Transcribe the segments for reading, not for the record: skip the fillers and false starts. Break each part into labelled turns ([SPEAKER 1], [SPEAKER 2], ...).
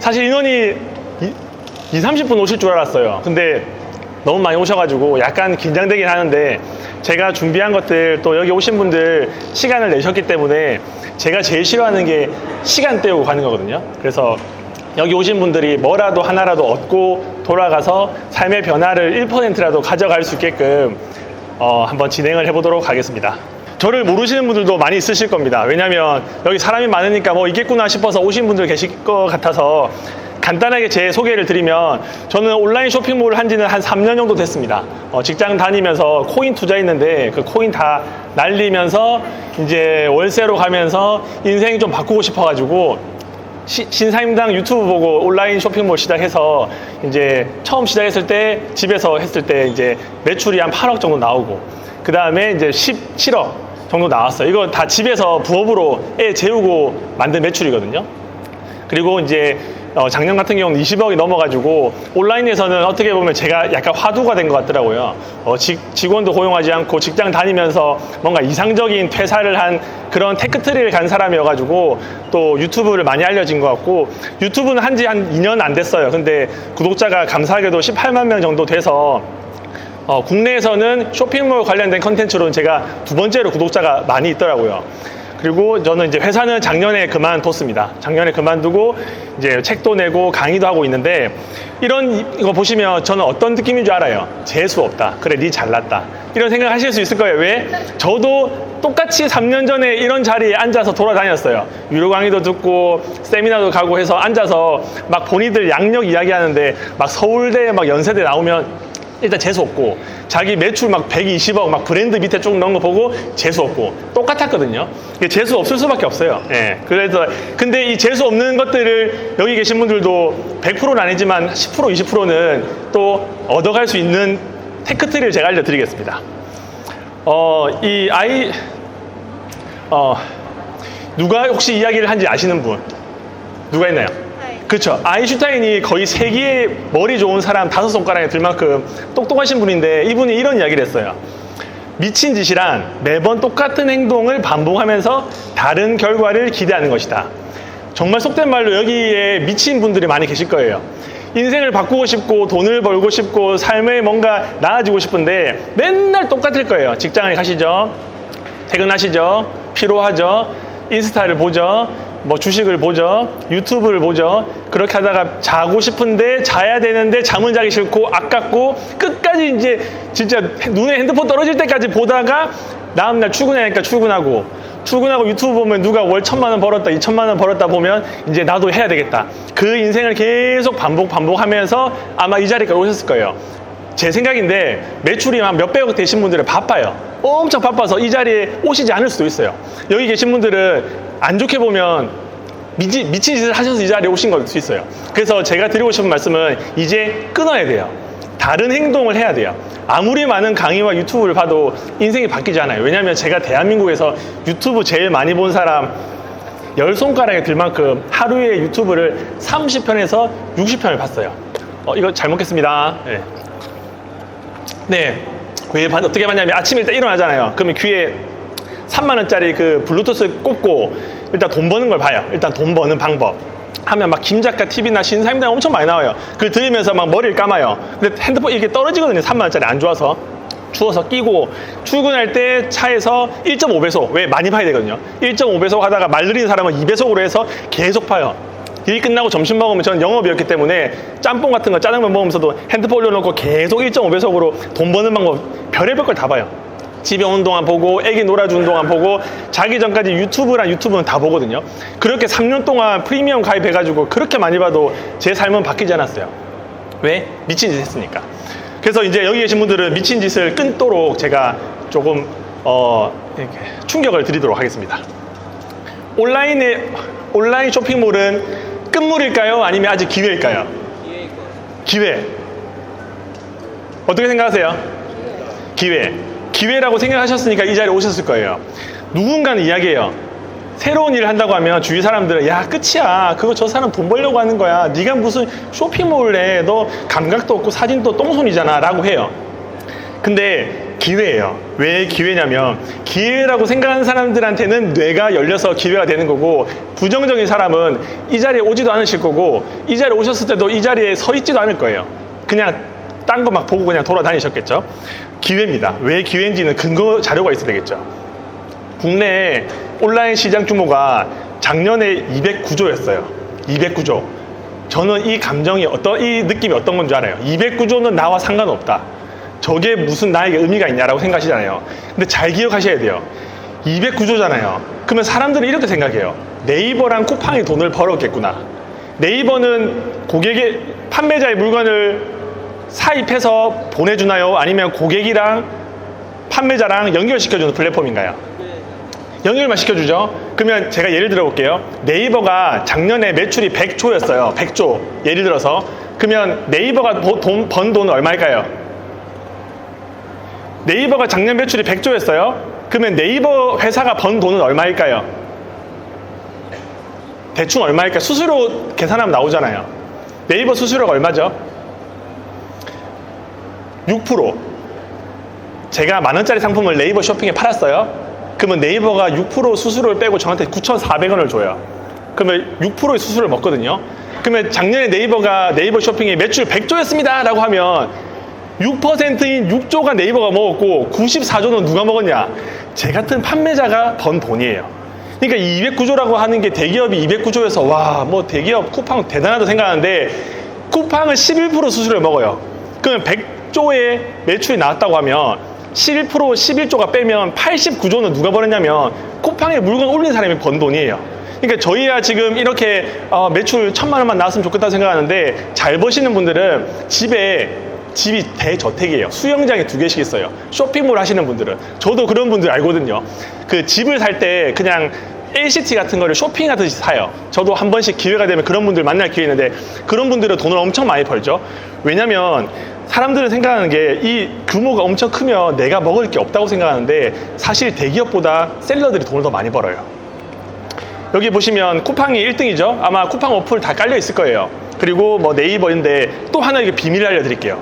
[SPEAKER 1] 사실 인원이 30분 오실 줄 알았어요. 근데 너무 많이 오셔가지고 약간 긴장되긴 하는데, 제가 준비한 것들, 또 여기 오신 분들 시간을 내셨기 때문에 제가 제일 싫어하는 게 시간 때우고 가는 거거든요. 그래서 여기 오신 분들이 뭐라도 하나라도 얻고 돌아가서 삶의 변화를 1%라도 가져갈 수 있게끔 한번 진행을 해보도록 하겠습니다. 저를 모르시는 분들도 많이 있으실 겁니다. 왜냐면 여기 사람이 많으니까 뭐 있겠구나 싶어서 오신 분들 계실 것 같아서 간단하게 제 소개를 드리면, 저는 온라인 쇼핑몰을 한 지는 한 3년 정도 됐습니다. 직장 다니면서 코인 투자했는데 그 코인 다 날리면서 이제 월세로 가면서 인생이 좀 바꾸고 싶어가지고 신사임당 유튜브 보고 온라인 쇼핑몰 시작해서, 이제 처음 시작했을 때 집에서 했을 때 이제 매출이 한 8억 정도 나오고, 그 다음에 이제 17억 정도 나왔어요. 이거 다 집에서 부업으로 애 재우고 만든 매출이거든요. 그리고 이제 작년 같은 경우는 20억이 넘어가지고 온라인에서는 어떻게 보면 제가 약간 화두가 된 것 같더라고요. 직원도 고용하지 않고 직장 다니면서 뭔가 이상적인 퇴사를 한 그런 테크트리를 간 사람이어가지고 또 유튜브를 많이 알려진 것 같고, 유튜브는 한 지 한 2년 안 됐어요. 근데 구독자가 감사하게도 18만 명 정도 돼서 국내에서는 쇼핑몰 관련된 컨텐츠로는 제가 두 번째로 구독자가 많이 있더라고요. 그리고 저는 이제 회사는 작년에 그만뒀습니다. 작년에 그만두고 이제 책도 내고 강의도 하고 있는데, 이거 보시면 저는 어떤 느낌인 줄 알아요? 재수 없다. 그래, 니 잘났다. 이런 생각 하실 수 있을 거예요. 왜? 저도 똑같이 3년 전에 이런 자리에 앉아서 돌아다녔어요. 유료 강의도 듣고 세미나도 가고 해서 앉아서 막 본인들 양력 이야기하는데, 막 서울대 막 연세대 나오면 일단 재수 없고, 자기 매출 막 120억 막 브랜드 밑에 쭉 넣은 거 보고 재수 없고, 똑같았거든요. 이게 재수 없을 수밖에 없어요. 예. 그래서 근데 이 재수 없는 것들을 여기 계신 분들도 100%는 아니지만 10% 20%는 또 얻어갈 수 있는 테크트리를 제가 알려드리겠습니다. 누가 혹시 이야기를 한지 아시는 분? 누가 있나요? 그렇죠. 아인슈타인이 거의 세계의 머리 좋은 사람 5손가락에 들 만큼 똑똑하신 분인데, 이분이 이런 이야기를 했어요. 미친 짓이란 매번 똑같은 행동을 반복하면서 다른 결과를 기대하는 것이다. 정말 속된 말로 여기에 미친 분들이 많이 계실 거예요. 인생을 바꾸고 싶고 돈을 벌고 싶고 삶에 뭔가 나아지고 싶은데 맨날 똑같을 거예요. 직장을 가시죠, 퇴근하시죠, 피로하죠, 인스타를 보죠, 뭐 주식을 보죠, 유튜브를 보죠. 그렇게 하다가 자고 싶은데 자야 되는데 잠은 자기 싫고 아깝고, 끝까지 이제 진짜 눈에 핸드폰 떨어질 때까지 보다가 다음날 출근하니까 출근하고 유튜브 보면 누가 월 1,000만 원 벌었다 2,000만 원 벌었다 보면 이제 나도 해야 되겠다. 그 인생을 계속 반복하면서 아마 이 자리까지 오셨을 거예요. 제 생각인데 매출이 한 몇백억 되신 분들은 바빠요. 엄청 바빠서 이 자리에 오시지 않을 수도 있어요. 여기 계신 분들은 안 좋게 보면 미친 짓을 하셔서 이 자리에 오신 걸 수 있어요. 그래서 제가 드리고 싶은 말씀은 이제 끊어야 돼요. 다른 행동을 해야 돼요. 아무리 많은 강의와 유튜브를 봐도 인생이 바뀌지 않아요. 왜냐하면 제가 대한민국에서 유튜브 제일 많이 본 사람 10손가락에 들 만큼 하루에 유튜브를 30편에서 60편을 봤어요. 이거 잘 먹겠습니다. 네. 왜 어떻게 봤냐면 아침에 일단 일어나잖아요. 그러면 귀에 3만원짜리 그 블루투스 꽂고 일단 돈 버는 걸 봐요. 일단 돈 버는 방법 하면 막 김작가 TV나 신사임당 엄청 많이 나와요. 그걸 들으면서 막 머리를 감아요. 근데 핸드폰 이렇게 떨어지거든요. 3만원짜리 안 좋아서. 추워서 끼고 출근할 때 차에서 1.5배속, 왜 많이 봐야 되거든요. 1.5배속 하다가 말 느린 사람은 2배속으로 해서 계속 봐요. 일 끝나고 점심 먹으면 저는 영업이었기 때문에 짬뽕 같은 거 짜장면 먹으면서도 핸드폰 올려놓고 계속 1.5배속으로 돈 버는 방법 별의별 걸 다 봐요. 집에 오는 동안 보고 애기 놀아주는 동안 보고 자기 전까지 유튜브는 다 보거든요. 그렇게 3년 동안 프리미엄 가입해가지고 그렇게 많이 봐도 제 삶은 바뀌지 않았어요. 왜? 미친 짓 했으니까. 그래서 이제 여기 계신 분들은 미친 짓을 끊도록 제가 조금 이렇게 충격을 드리도록 하겠습니다. 온라인 쇼핑몰은 끝물일까요? 아니면 아직 기회일까요? 기회. 어떻게 생각하세요? 기회라고 생각하셨으니까 이 자리에 오셨을 거예요. 누군가는 이야기해요. 새로운 일을 한다고 하면 주위 사람들은 야 끝이야, 그거 저 사람 돈 벌려고 하는 거야, 네가 무슨 쇼핑몰 해, 너 감각도 없고 사진도 똥손이잖아 라고 해요. 근데 기회예요. 왜 기회냐면 기회라고 생각하는 사람들한테는 뇌가 열려서 기회가 되는 거고, 부정적인 사람은 이 자리에 오지도 않으실 거고, 이 자리에 오셨을 때도 이 자리에 서 있지도 않을 거예요. 그냥 딴 거 막 보고 그냥 돌아다니셨겠죠. 기회입니다. 왜 기회인지는 근거 자료가 있어야 되겠죠. 국내 온라인 시장 규모가 작년에 209조였어요. 209조. 저는 이 감정이 이 느낌이 어떤 건 줄 알아요. 209조는 나와 상관없다. 저게 무슨 나에게 의미가 있냐라고 생각하시잖아요. 근데 잘 기억하셔야 돼요. 209조잖아요. 그러면 사람들은 이렇게 생각해요. 네이버랑 쿠팡이 돈을 벌었겠구나. 네이버는 판매자의 물건을 사입해서 보내주나요? 아니면 고객이랑 판매자랑 연결시켜주는 플랫폼인가요? 연결만 시켜주죠. 그러면 제가 예를 들어 볼게요. 네이버가 작년에 매출이 100조였어요. 100조. 예를 들어서. 그러면 네이버가 번 돈은 얼마일까요? 네이버가 작년 매출이 100조였어요. 그러면 네이버 회사가 번 돈은 얼마일까요? 대충 얼마일까요? 수수료 계산하면 나오잖아요. 네이버 수수료가 얼마죠? 6%. 제가 만원짜리 상품을 네이버 쇼핑에 팔았어요. 그러면 네이버가 6% 수수료를 빼고 저한테 9,400원을 줘요. 그러면 6%의 수수료를 먹거든요. 그러면 작년에 네이버 쇼핑이 매출 100조였습니다 라고 하면 6%인 6조가 네이버가 먹었고 94조는 누가 먹었냐? 제 같은 판매자가 번 돈이에요. 그러니까 이 209조라고 하는 게 대기업이 209조여서 와, 뭐 대기업 쿠팡 대단하다 생각하는데 쿠팡은 11% 수수료를 먹어요. 그러면 100조의 매출이 나왔다고 하면 11% 11조가 빼면 89조는 누가 벌었냐면 쿠팡에 물건 올린 사람이 번 돈이에요. 그러니까 저희야 지금 이렇게 매출 1,000만 원만 나왔으면 좋겠다 생각하는데 잘 버시는 분들은 집이 대저택이에요. 수영장이 2개씩 있어요. 쇼핑몰 하시는 분들은. 저도 그런 분들 알거든요. 그 집을 살 때 그냥 LCT 같은 거를 쇼핑하듯이 사요. 저도 한 번씩 기회가 되면 그런 분들 만날 기회 있는데 그런 분들은 돈을 엄청 많이 벌죠. 왜냐면 사람들은 생각하는 게 이 규모가 엄청 크면 내가 먹을 게 없다고 생각하는데 사실 대기업보다 셀러들이 돈을 더 많이 벌어요. 여기 보시면 쿠팡이 1등이죠. 아마 쿠팡 어플 다 깔려 있을 거예요. 그리고 뭐 네이버인데 또 하나 이게 비밀을 알려드릴게요.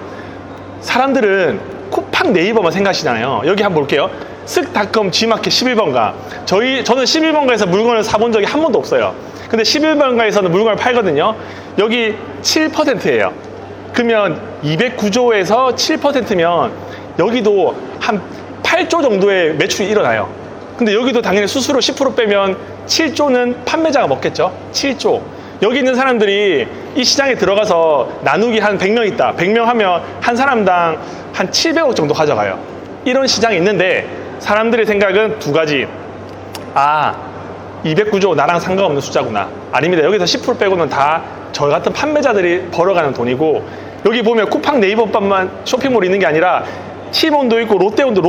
[SPEAKER 1] 사람들은 쿠팡 네이버만 생각하시잖아요. 여기 한번 볼게요. 쓱닷컴 G마켓 11번가. 저는 11번가에서 물건을 사본 적이 한 번도 없어요. 근데 11번가에서는 물건을 팔거든요. 여기 7%예요. 그러면 209조에서 7%면 여기도 한 8조 정도의 매출이 일어나요. 근데 여기도 당연히 수수료 10% 빼면 7조는 판매자가 먹겠죠. 7조. 여기 있는 사람들이 이 시장에 들어가서 나누기 한 100명 있다. 100명 하면 한 사람당 한 700억 정도 가져가요. 이런 시장이 있는데 사람들의 생각은 두 가지. 209조 나랑 상관없는 숫자구나. 아닙니다. 여기서 10% 빼고는 다 저 같은 판매자들이 벌어가는 돈이고, 여기 보면 쿠팡 네이버뿐만 쇼핑몰이 있는 게 아니라 티몬도 있고 롯데온도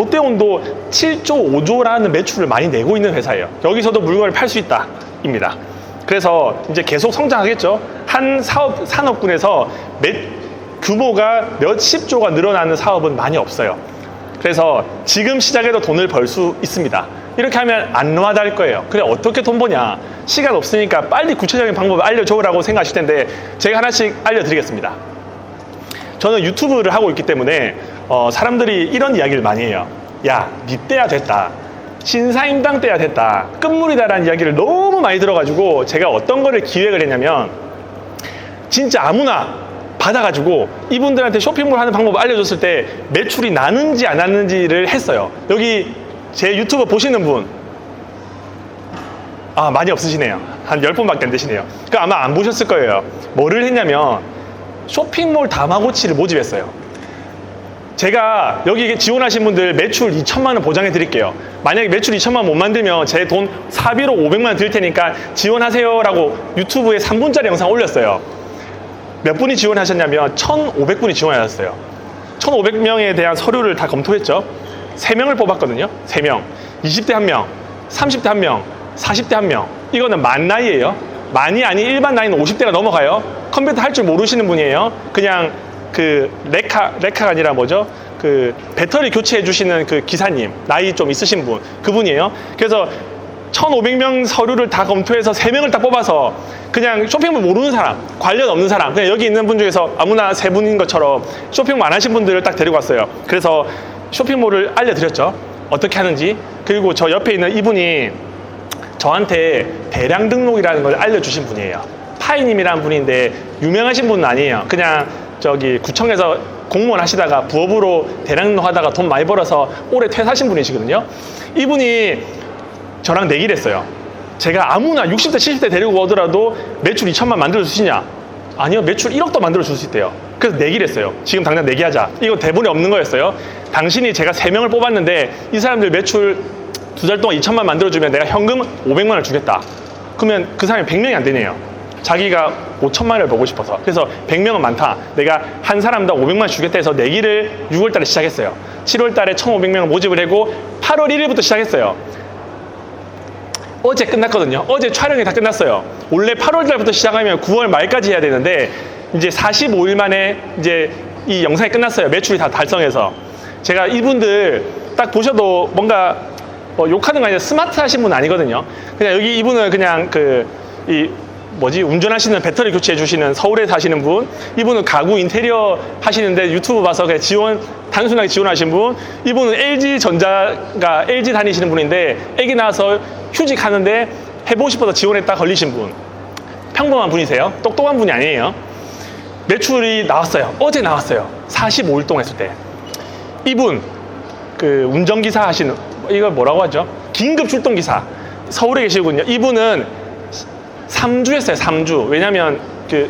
[SPEAKER 1] 7조 5조라는 매출을 많이 내고 있는 회사예요. 여기서도 물건을 팔 수 있다 입니다. 그래서 이제 계속 성장하겠죠. 한 산업군에서 규모가 몇십 조가 늘어나는 사업은 많이 없어요. 그래서 지금 시작해도 돈을 벌 수 있습니다. 이렇게 하면 안 와닿을 거예요. 그래, 어떻게 돈 버냐? 시간 없으니까 빨리 구체적인 방법을 알려줘라고 생각하실 텐데 제가 하나씩 알려드리겠습니다. 저는 유튜브를 하고 있기 때문에 사람들이 이런 이야기를 많이 해요. 야, 니 때야 됐다. 신사임당 때야 됐다. 끝물이다라는 이야기를 너무 많이 들어가지고 제가 어떤 거를 기획을 했냐면 진짜 아무나 받아가지고 이분들한테 쇼핑몰 하는 방법을 알려줬을 때 매출이 나는지 안 나는지를 했어요. 여기 제 유튜브 보시는 분 많이 없으시네요. 한 10분밖에 안 되시네요. 그 아마 안 보셨을 거예요. 뭐를 했냐면 쇼핑몰 다마고치를 모집했어요. 제가 여기 지원하신 분들 매출 2천만 원 보장해 드릴게요. 만약에 매출 2천만 원 못 만들면 제 돈 사비로 500만 원 드릴 테니까 지원하세요 라고 유튜브에 3분짜리 영상 올렸어요. 몇 분이 지원하셨냐면 1,500분이 지원하셨어요. 1,500명에 대한 서류를 다 검토했죠. 3명을 뽑았거든요. 3명. 20대 1명, 30대 1명, 40대 1명. 이거는 만 나이예요. 만이 아닌 일반 나이는 50대가 넘어가요. 컴퓨터 할 줄 모르시는 분이에요. 그냥 그 레카가 아니라 뭐죠? 그 배터리 교체해 주시는 그 기사님, 나이 좀 있으신 분, 그분이에요. 그래서 1,500명 서류를 다 검토해서 3명을 딱 뽑아서 그냥 쇼핑몰 모르는 사람, 관련 없는 사람, 그냥 여기 있는 분 중에서 아무나 3분인 것처럼 쇼핑몰 안 하신 분들을 딱 데리고 왔어요. 그래서 쇼핑몰을 알려드렸죠. 어떻게 하는지. 그리고 저 옆에 있는 이분이 저한테 대량 등록이라는 걸 알려주신 분이에요. 파이님이라는 분인데 유명하신 분은 아니에요. 그냥 저기 구청에서 공무원 하시다가 부업으로 대량 등록하다가 돈 많이 벌어서 올해 퇴사하신 분이시거든요. 이분이 저랑 내기를 했어요. 제가 아무나 60대 70대 데리고 오더라도 매출 2천만 만들어 주시냐? 아니요, 매출 1억도 만들어 줄 수 있대요. 그래서 내기를 했어요. 지금 당장 내기하자. 이거 대본에 없는 거였어요. 당신이 제가 3명을 뽑았는데 이 사람들 매출 2달 동안 2천만 만들어주면 내가 현금 500만 원을 주겠다. 그러면 그 사람이 100명이 안 되네요. 자기가 5천만 원을 벌고 싶어서. 그래서 100명은 많다. 내가 한 사람당 500만 원 주겠다 해서 내기를 6월 달에 시작했어요. 7월 달에 1,500명을 모집을 하고 8월 1일부터 시작했어요. 어제 끝났거든요. 어제 촬영이 다 끝났어요. 원래 8월 달부터 시작하면 9월 말까지 해야 되는데 이제 45일 만에 이제 이 영상이 끝났어요. 매출이 다 달성해서. 제가 이분들 딱 보셔도 뭔가 욕하는 거 아니라 스마트 하신 분 아니거든요. 그냥 여기 이분은 그냥 운전하시는 배터리 교체해 주시는 서울에 사시는 분, 이분은 가구 인테리어 하시는데 유튜브 봐서 그냥 단순하게 지원하신 분, 이분은 LG전자가 LG 다니시는 분인데 애기 낳아서 휴직 하는데 해보고 싶어서 지원했다 걸리신 분. 평범한 분이세요. 똑똑한 분이 아니에요. 매출이 나왔어요. 어제 나왔어요. 45일 동안 했을 때. 이분 운전기사 하시는, 이걸 뭐라고 하죠? 긴급 출동기사. 서울에 계시군요. 이분은 3주 했어요. 3주. 왜냐면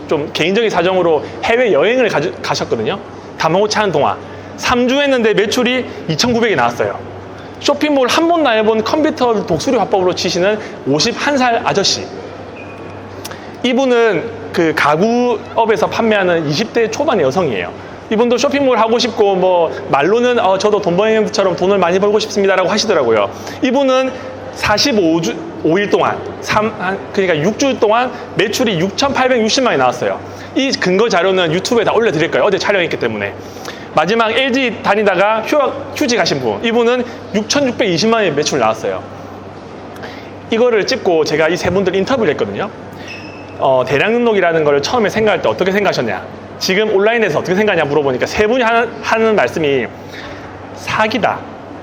[SPEAKER 1] 좀 개인적인 사정으로 해외여행을 가셨거든요. 다마고치 하는 동안 3주 했는데 매출이 2,900이 나왔어요. 쇼핑몰 한 번도 안 해본 컴퓨터 독수리 화법으로 치시는 51살 아저씨. 이분은 가구업에서 판매하는 20대 초반의 여성이에요. 이분도 쇼핑몰 하고 싶고 말로는 저도 돈 버는 것처럼 돈을 많이 벌고 싶습니다라고 하시더라고요. 이분은 45일 동안 그러니까 6주 동안 매출이 6,860만이 나왔어요. 이 근거 자료는 유튜브에 다 올려드릴 거예요. 어제 촬영했기 때문에. 마지막 LG 다니다가 휴직 하신 분, 이분은 6,620만의 매출 나왔어요. 이거를 찍고 제가 이 세 분들 인터뷰를 했거든요. 대량 등록이라는 걸 처음에 생각할 때 어떻게 생각하셨냐, 지금 온라인에서 어떻게 생각하냐 물어보니까 세 분이 하는 말씀이 사기다.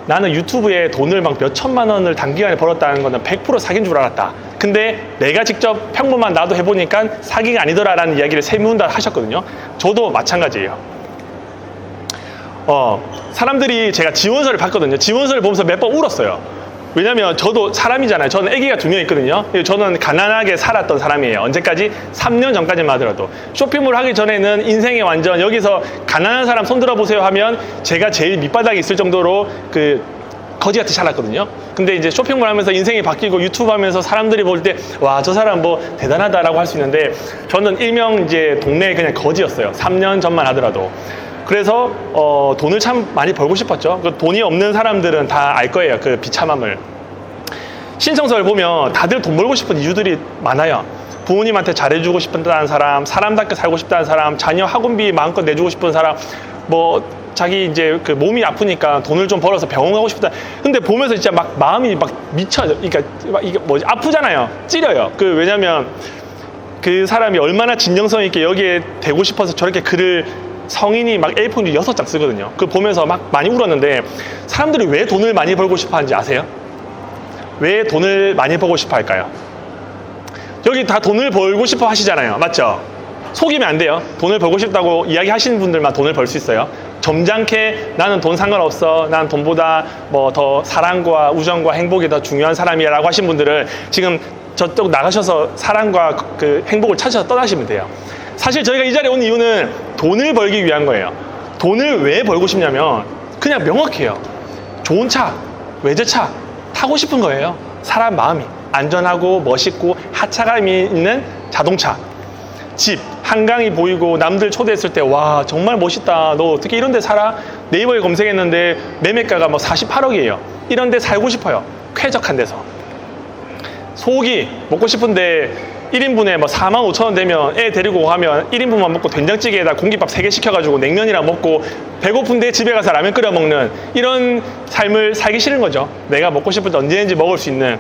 [SPEAKER 1] 나는 유튜브에 돈을 막 몇 천만 원을 단기간에 벌었다는 거는 100% 사기인 줄 알았다. 근데 내가 직접 평범한 나도 해보니까 사기가 아니더라라는 이야기를 세 분 다 하셨거든요. 저도 마찬가지예요. 사람들이 제가 지원서를 봤거든요. 지원서를 보면서 몇 번 울었어요. 왜냐면 저도 사람이잖아요. 저는 아기가 2명 있거든요. 저는 가난하게 살았던 사람이에요. 언제까지? 3년 전까지만 하더라도. 쇼핑몰 하기 전에는 인생에 완전 여기서 가난한 사람 손들어 보세요 하면 제가 제일 밑바닥에 있을 정도로 거지같이 살았거든요. 근데 이제 쇼핑몰 하면서 인생이 바뀌고 유튜브 하면서 사람들이 볼 때 와, 저 사람 대단하다라고 할 수 있는데 저는 일명 이제 동네 그냥 거지였어요. 3년 전만 하더라도. 그래서 돈을 참 많이 벌고 싶었죠. 돈이 없는 사람들은 다 알 거예요. 그 비참함을. 신청서를 보면 다들 돈 벌고 싶은 이유들이 많아요. 부모님한테 잘해주고 싶다는 사람, 사람답게 살고 싶다는 사람, 자녀 학원비 마음껏 내주고 싶은 사람, 자기 이제 몸이 아프니까 돈을 좀 벌어서 병원 가고 싶다. 근데 보면서 진짜 막 마음이 막 미쳐요. 그러니까 이게 아프잖아요. 찌려요. 왜냐면 그 사람이 얼마나 진정성 있게 여기에 대고 싶어서 저렇게 글을 성인이 막 A4 6장 쓰거든요. 그거 보면서 막 많이 울었는데 사람들이 왜 돈을 많이 벌고 싶어 하는지 아세요? 왜 돈을 많이 벌고 싶어 할까요? 여기 다 돈을 벌고 싶어 하시잖아요. 맞죠? 속이면 안 돼요. 돈을 벌고 싶다고 이야기하시는 분들만 돈을 벌 수 있어요. 점잖게 나는 돈 상관없어. 난 돈보다 더 사랑과 우정과 행복이 더 중요한 사람이야 라고 하신 분들은 지금 저쪽 나가셔서 사랑과 행복을 찾아서 떠나시면 돼요. 사실 저희가 이 자리에 온 이유는 돈을 벌기 위한 거예요. 돈을 왜 벌고 싶냐면 그냥 명확해요. 좋은 차, 외제차 타고 싶은 거예요. 사람 마음이 안전하고 멋있고 하차감이 있는 자동차, 집, 한강이 보이고 남들 초대했을 때 와 정말 멋있다. 너 어떻게 이런 데 살아? 네이버에 검색했는데 매매가가 48억이에요. 이런 데 살고 싶어요. 쾌적한 데서. 소고기 먹고 싶은데 1인분에 45,000원 되면 애 데리고 가면 1인분만 먹고 된장찌개에다 공깃밥 3개 시켜가지고 냉면이랑 먹고 배고픈데 집에 가서 라면 끓여 먹는 이런 삶을 살기 싫은 거죠. 내가 먹고 싶을 때 언제든지 먹을 수 있는.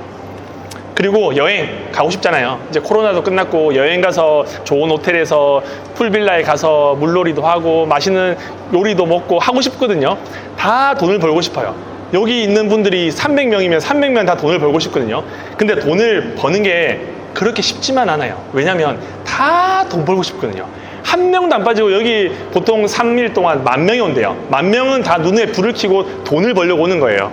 [SPEAKER 1] 그리고 여행 가고 싶잖아요. 이제 코로나도 끝났고 여행 가서 좋은 호텔에서 풀빌라에 가서 물놀이도 하고 맛있는 요리도 먹고 하고 싶거든요. 다 돈을 벌고 싶어요. 여기 있는 분들이 300명이면 300명 다 돈을 벌고 싶거든요. 근데 돈을 버는 게 그렇게 쉽지만 않아요. 왜냐면 다 돈 벌고 싶거든요. 한 명도 안 빠지고 여기 보통 3일 동안 10,000명이 온대요. 10,000명은 다 눈에 불을 켜고 돈을 벌려고 오는 거예요.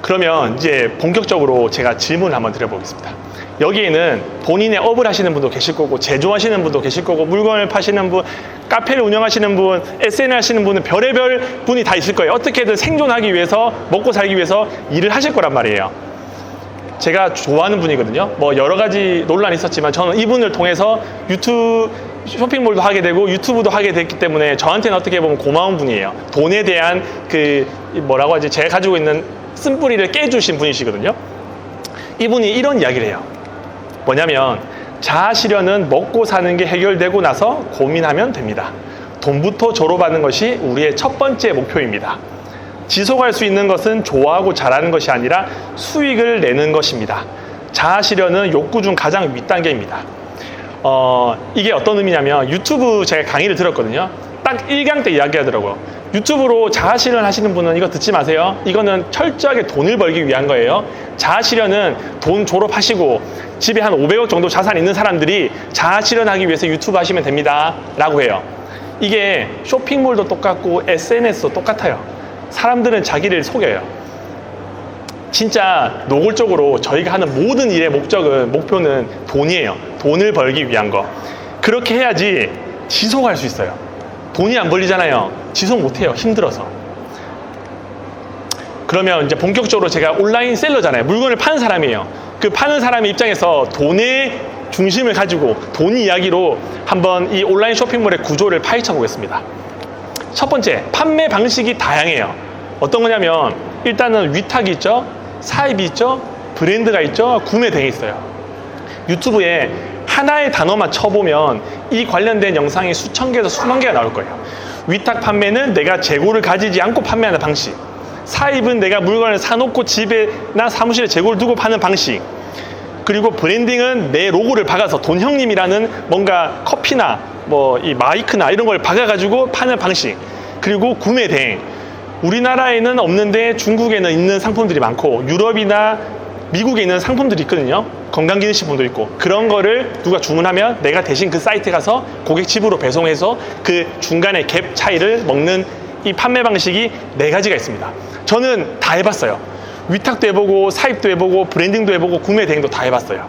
[SPEAKER 1] 그러면 이제 본격적으로 제가 질문을 한번 드려보겠습니다. 여기에는 본인의 업을 하시는 분도 계실 거고, 제조하시는 분도 계실 거고, 물건을 파시는 분, 카페를 운영하시는 분, SNS 하시는 분은 별의별 분이 다 있을 거예요. 어떻게든 생존하기 위해서, 먹고 살기 위해서 일을 하실 거란 말이에요. 제가 좋아하는 분이거든요. 뭐 여러 가지 논란이 있었지만 저는 이분을 통해서 유튜브 쇼핑몰도 하게 되고 유튜브도 하게 됐기 때문에 저한테는 어떻게 보면 고마운 분이에요. 돈에 대한 그 뭐라고 하지, 제가 가지고 있는 쓴뿌리를 깨주신 분이시거든요. 이분이 이런 이야기를 해요. 뭐냐면 자아실현은 먹고 사는 게 해결되고 나서 고민하면 됩니다. 돈부터 졸업하는 것이 우리의 첫 번째 목표입니다. 지속할 수 있는 것은 좋아하고 잘하는 것이 아니라 수익을 내는 것입니다. 자아실현은 욕구 중 가장 윗단계입니다. 이게 어떤 의미냐면 유튜브 제가 강의를 들었거든요. 딱 1강 때 이야기하더라고요. 유튜브로 자아실현 하시는 분은 이거 듣지 마세요. 이거는 철저하게 돈을 벌기 위한 거예요. 자아실현은 돈 졸업하시고 집에 한 500억 정도 자산 있는 사람들이 자아실현하기 위해서 유튜브 하시면 됩니다 라고 해요. 이게 쇼핑몰도 똑같고 SNS도 똑같아요. 사람들은 자기를 속여요. 진짜 노골적으로 저희가 하는 모든 일의 목표는 돈이에요. 돈을 벌기 위한 거. 그렇게 해야지 지속할 수 있어요. 돈이 안 벌리잖아요. 지속 못해요. 힘들어서. 그러면 이제 본격적으로 제가 온라인 셀러잖아요. 물건을 파는 사람이에요. 그 파는 사람의 입장에서 돈의 중심을 가지고 돈 이야기로 한번 이 온라인 쇼핑몰의 구조를 파헤쳐 보겠습니다. 첫 번째, 판매 방식이 다양해요. 어떤 거냐면 일단은 위탁이 있죠, 사입이 있죠, 브랜드가 있죠, 구매 등이 있어요. 유튜브에 하나의 단어만 쳐보면 이 관련된 영상이 수천 개에서 수만 개가 나올 거예요. 위탁 판매는 내가 재고를 가지지 않고 판매하는 방식, 사입은 내가 물건을 사놓고 집에나 사무실에 재고를 두고 파는 방식, 그리고 브랜딩은 내 로고를 박아서 돈형님이라는 뭔가 커피나 뭐 이 마이크나 이런 걸 박아가지고 파는 방식, 그리고 구매 대행. 우리나라에는 없는데 중국에는 있는 상품들이 많고 유럽이나 미국에 있는 상품들이 있거든요. 건강기능식품도 있고 그런 거를 누가 주문하면 내가 대신 그 사이트에 가서 고객 집으로 배송해서 그 중간에 갭 차이를 먹는 이 판매 방식이 4가지가 있습니다. 저는 다 해봤어요. 위탁도 해보고 사입도 해보고 브랜딩도 해보고 구매 대행도 다 해봤어요.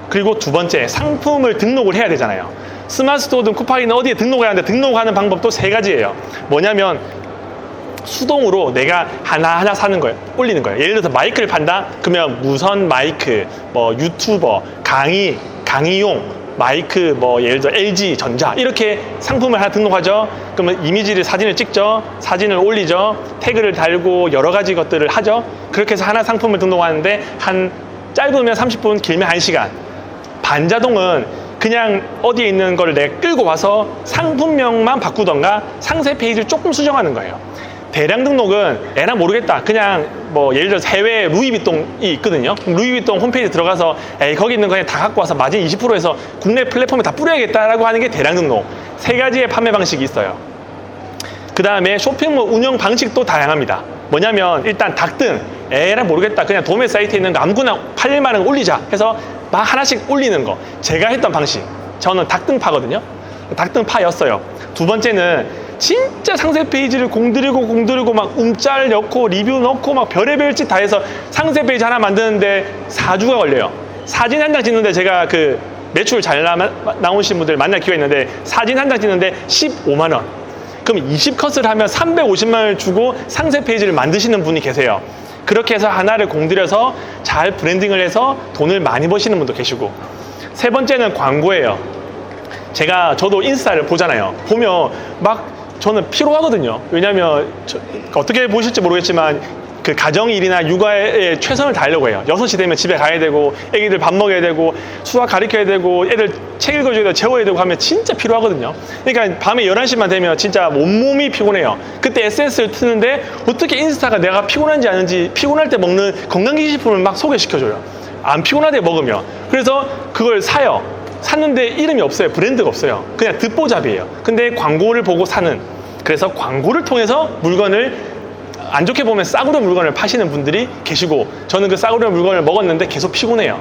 [SPEAKER 1] 그리고 두 번째, 상품을 등록을 해야 되잖아요. 스마트스토어든 쿠팡이든 어디에 등록해야 하는데 등록하는 방법도 3가지예요. 뭐냐면 수동으로 내가 하나하나 사는 거예요. 올리는 거예요. 예를 들어서 마이크를 판다? 그러면 무선 마이크, 뭐 유튜버, 강의용 마이크, 뭐 예를 들어 LG 전자 이렇게 상품을 하나 등록하죠. 그러면 이미지를 사진을 찍죠. 사진을 올리죠. 태그를 달고 여러 가지 것들을 하죠. 그렇게 해서 하나 상품을 등록하는데 한 짧으면 30분, 길면 1시간. 반자동은 그냥 어디에 있는 걸 내가 끌고 와서 상품명만 바꾸던가 상세 페이지를 조금 수정하는 거예요. 대량 등록은 에라 모르겠다. 그냥 뭐 예를 들어서 해외 루이비통이 있거든요. 루이비통 홈페이지 들어가서 에이 거기 있는 거 그냥 다 갖고 와서 마진 20%에서 국내 플랫폼에 다 뿌려야겠다라고 하는 게 대량 등록. 3가지의 판매 방식이 있어요. 그 다음에 쇼핑몰 운영 방식도 다양합니다. 뭐냐면 일단 닥등, 에라 모르겠다. 그냥 도매 사이트에 있는 거 아무거나 팔릴만한 거 올리자 해서 막 하나씩 올리는 거. 제가 했던 방식. 저는 닥등파거든요. 닥등파였어요. 두 번째는 진짜 상세 페이지를 공들이고 막 움짤 넣고 리뷰 넣고 막 별의별 짓 다 해서 상세 페이지 하나 만드는데 4주가 걸려요. 사진 한 장 찍는데 제가 그 매출 잘 나오신 분들 만날 기회가 있는데 사진 한 장 찍는데 15만 원. 그럼 20컷을 하면 350만 원을 주고 상세 페이지를 만드시는 분이 계세요. 그렇게 해서 하나를 공들여서 잘 브랜딩을 해서 돈을 많이 버시는 분도 계시고. 세 번째는 광고예요. 저도 인스타를 보잖아요. 보면 막 저는 피로하거든요. 왜냐면 어떻게 보실지 모르겠지만 그 가정일이나 육아에 최선을 다하려고 해요. 6시 되면 집에 가야 되고 애기들 밥 먹여야 되고 수학 가르쳐야 되고 애들 책 읽어줘야 되고 재워야 되고 하면 진짜 피로하거든요. 그러니까 밤에 11시만 되면 진짜 온몸이 피곤해요. 그때 SNS를 트는데 어떻게 인스타가 내가 피곤한지 아는지 피곤할 때 먹는 건강기식품을 막 소개시켜줘요. 안 피곤할 때 먹으면. 그래서 그걸 사요. 샀는데 이름이 없어요. 브랜드가 없어요. 그냥 듣보잡이에요. 근데 광고를 보고 사는. 그래서 광고를 통해서 물건을 안 좋게 보면 싸구려 물건을 파시는 분들이 계시고, 저는 그 싸구려 물건을 먹었는데 계속 피곤해요.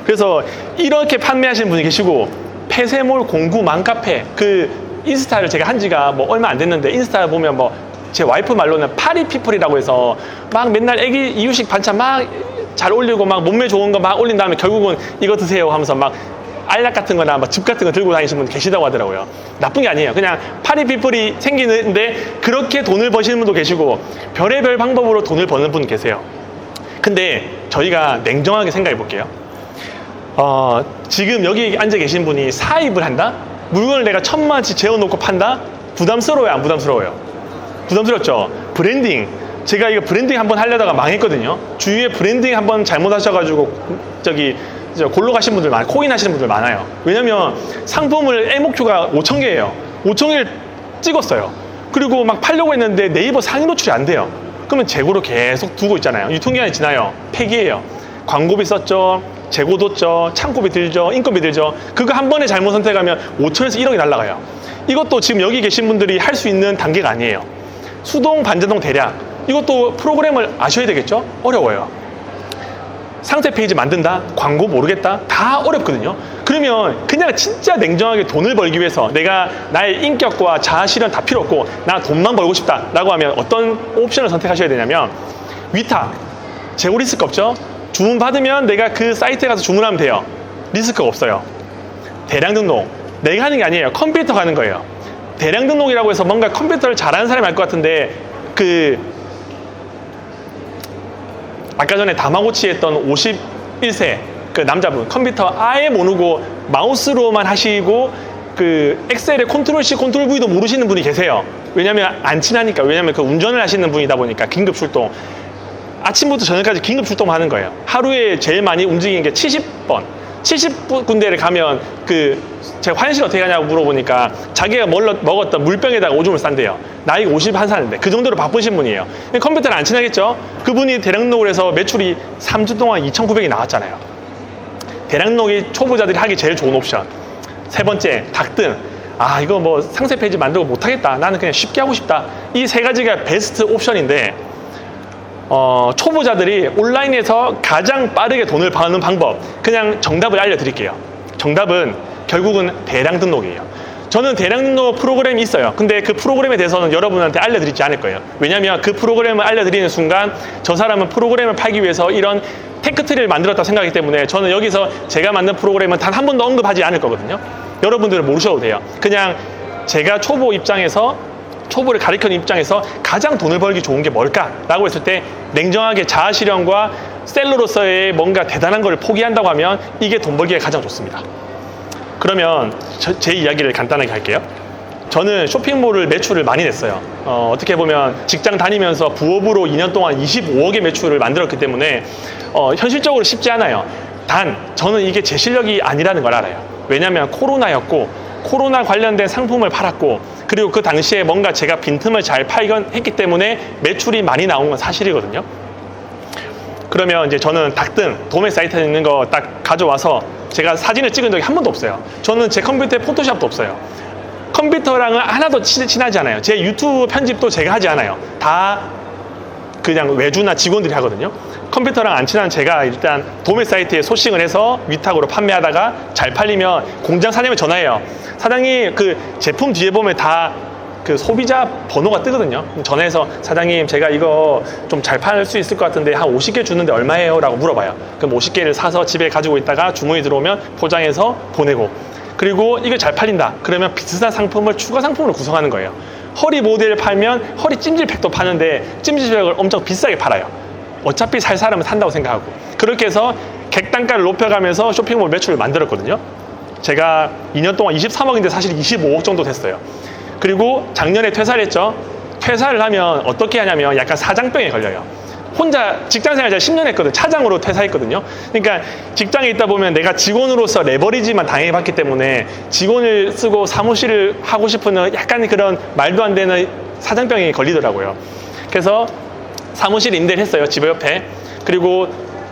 [SPEAKER 1] 그래서 이렇게 판매하시는 분이 계시고, 폐쇄몰 공구 맘카페, 그 인스타를 제가 한 지가 뭐 얼마 안 됐는데, 인스타 보면 뭐 제 와이프 말로는 파리피플이라고 해서 막 맨날 애기 이유식 반찬 막 잘 올리고 막 몸매 좋은 거 막 올린 다음에 결국은 이거 드세요 하면서 막 알약 같은 거나 막 즙 같은 거 들고 다니시는 분 계시다고 하더라고요. 나쁜 게 아니에요. 그냥 파리피플이 생기는데 그렇게 돈을 버시는 분도 계시고 별의별 방법으로 돈을 버는 분 계세요. 근데 저희가 냉정하게 생각해 볼게요. 지금 여기 앉아 계신 분이 사입을 한다? 물건을 내가 1,000만원치 재워놓고 판다? 부담스러워요, 안 부담스러워요? 부담스럽죠? 브랜딩. 제가 이거 브랜딩 한번 하려다가 망했거든요. 주위에 브랜딩 한번 잘못하셔가지고 골로 가신 분들 많아요. 코인 하시는 분들 많아요. 왜냐면 상품을 A목표가 5,000개예요. 5,000개를 찍었어요. 그리고 막 팔려고 했는데 네이버 상위 노출이 안 돼요. 그러면 재고로 계속 두고 있잖아요. 유통기한이 지나요. 폐기해요. 광고비 썼죠. 재고 뒀죠. 창고비 들죠. 인건비 들죠. 그거 한 번에 잘못 선택하면 5천에서 1억이 날아가요. 이것도 지금 여기 계신 분들이 할 수 있는 단계가 아니에요. 수동, 반자동, 대략. 이것도 프로그램을 아셔야 되겠죠? 어려워요. 상세 페이지 만든다? 광고 모르겠다? 다 어렵거든요. 그러면 그냥 진짜 냉정하게 돈을 벌기 위해서 내가 나의 인격과 자아 실현 다 필요 없고 나 돈만 벌고 싶다 라고 하면 어떤 옵션을 선택하셔야 되냐면, 위탁, 재고 리스크 없죠? 주문 받으면 내가 그 사이트에 가서 주문하면 돼요. 리스크가 없어요. 대량 등록, 내가 하는 게 아니에요. 컴퓨터가 하는 거예요. 대량 등록이라고 해서 뭔가 컴퓨터를 잘하는 사람이 알 것 같은데, 아까 전에 다마고치 했던 51세 그 남자분, 컴퓨터 아예 모르고 마우스로만 하시고 그 엑셀에 컨트롤 C, 컨트롤 V도 모르시는 분이 계세요. 왜냐면 안 친하니까. 왜냐면 그 운전을 하시는 분이다 보니까 긴급 출동. 아침부터 저녁까지 긴급 출동하는 거예요. 하루에 제일 많이 움직이는 게 70번. 70군데를 가면 제가 화장실 어떻게 가냐고 물어보니까 자기가 먹었던 물병에다가 오줌을 싼대요. 나이가 51살인데 그 정도로 바쁘신 분이에요. 컴퓨터를 안 친하겠죠? 그분이 대량 등록을 해서 매출이 3주 동안 2,900이 나왔잖아요. 대량 등록이 초보자들이 하기 제일 좋은 옵션. 세 번째, 닭등. 이거 뭐 상세 페이지 만들고 못하겠다. 나는 그냥 쉽게 하고 싶다. 이 세 가지가 베스트 옵션인데, 초보자들이 온라인에서 가장 빠르게 돈을 버는 방법, 그냥 정답을 알려드릴게요. 정답은 결국은 대량 등록이에요. 저는 대량 등록 프로그램이 있어요. 근데 그 프로그램에 대해서는 여러분한테 알려드리지 않을 거예요. 왜냐면 그 프로그램을 알려드리는 순간 저 사람은 프로그램을 팔기 위해서 이런 테크트리를 만들었다고 생각하기 때문에 저는 여기서 제가 만든 프로그램은 단 한 번도 언급하지 않을 거거든요. 여러분들은 모르셔도 돼요. 그냥 제가 초보를 가르치는 입장에서 가장 돈을 벌기 좋은 게 뭘까라고 했을 때, 냉정하게 자아 실현과 셀러로서의 뭔가 대단한 걸 포기한다고 하면 이게 돈 벌기에 가장 좋습니다. 그러면 제 이야기를 간단하게 할게요. 저는 쇼핑몰을 매출을 많이 냈어요. 어떻게 보면 직장 다니면서 부업으로 2년 동안 25억의 매출을 만들었기 때문에 현실적으로 쉽지 않아요. 단 저는 이게 제 실력이 아니라는 걸 알아요. 왜냐하면 코로나였고 코로나 관련된 상품을 팔았고, 그리고 그 당시에 뭔가 제가 빈틈을 잘 발견했기 때문에 매출이 많이 나온 건 사실이거든요. 그러면 이제 저는 닭등 도매 사이트에 있는 거 딱 가져와서 제가 사진을 찍은 적이 한 번도 없어요. 저는 제 컴퓨터에 포토샵도 없어요. 컴퓨터랑은 하나도 친하지 않아요. 제 유튜브 편집도 제가 하지 않아요. 다 그냥 외주나 직원들이 하거든요. 컴퓨터랑 안 친한 제가 일단 도매 사이트에 소싱을 해서 위탁으로 판매하다가 잘 팔리면 공장 사장님에 전화해요. 사장님, 그 제품 뒤에 보면 다 그 소비자 번호가 뜨거든요. 전화해서 사장님, 제가 이거 좀 잘 팔 수 있을 것 같은데 한 50개 주는데 얼마예요? 라고 물어봐요. 그럼 50개를 사서 집에 가지고 있다가 주문이 들어오면 포장해서 보내고, 그리고 이거 잘 팔린다 그러면 비슷한 상품을 추가 상품으로 구성하는 거예요. 허리 모델을 팔면 허리 찜질팩도 파는데 찜질팩을 엄청 비싸게 팔아요. 어차피 살 사람은 산다고 생각하고, 그렇게 해서 객단가를 높여가면서 쇼핑몰 매출을 만들었거든요. 제가 2년 동안 23억인데 사실 25억 정도 됐어요. 그리고 작년에 퇴사를 했죠. 퇴사를 하면 어떻게 하냐면 약간 사장병에 걸려요. 혼자 직장생활 제가 10년 했거든요. 차장으로 퇴사했거든요. 그러니까 직장에 있다 보면 내가 직원으로서 레버리지만 당해봤기 때문에 직원을 쓰고 사무실을 하고 싶은 약간 그런 말도 안 되는 사장병이 걸리더라고요. 그래서 사무실 임대를 했어요. 집 옆에. 그리고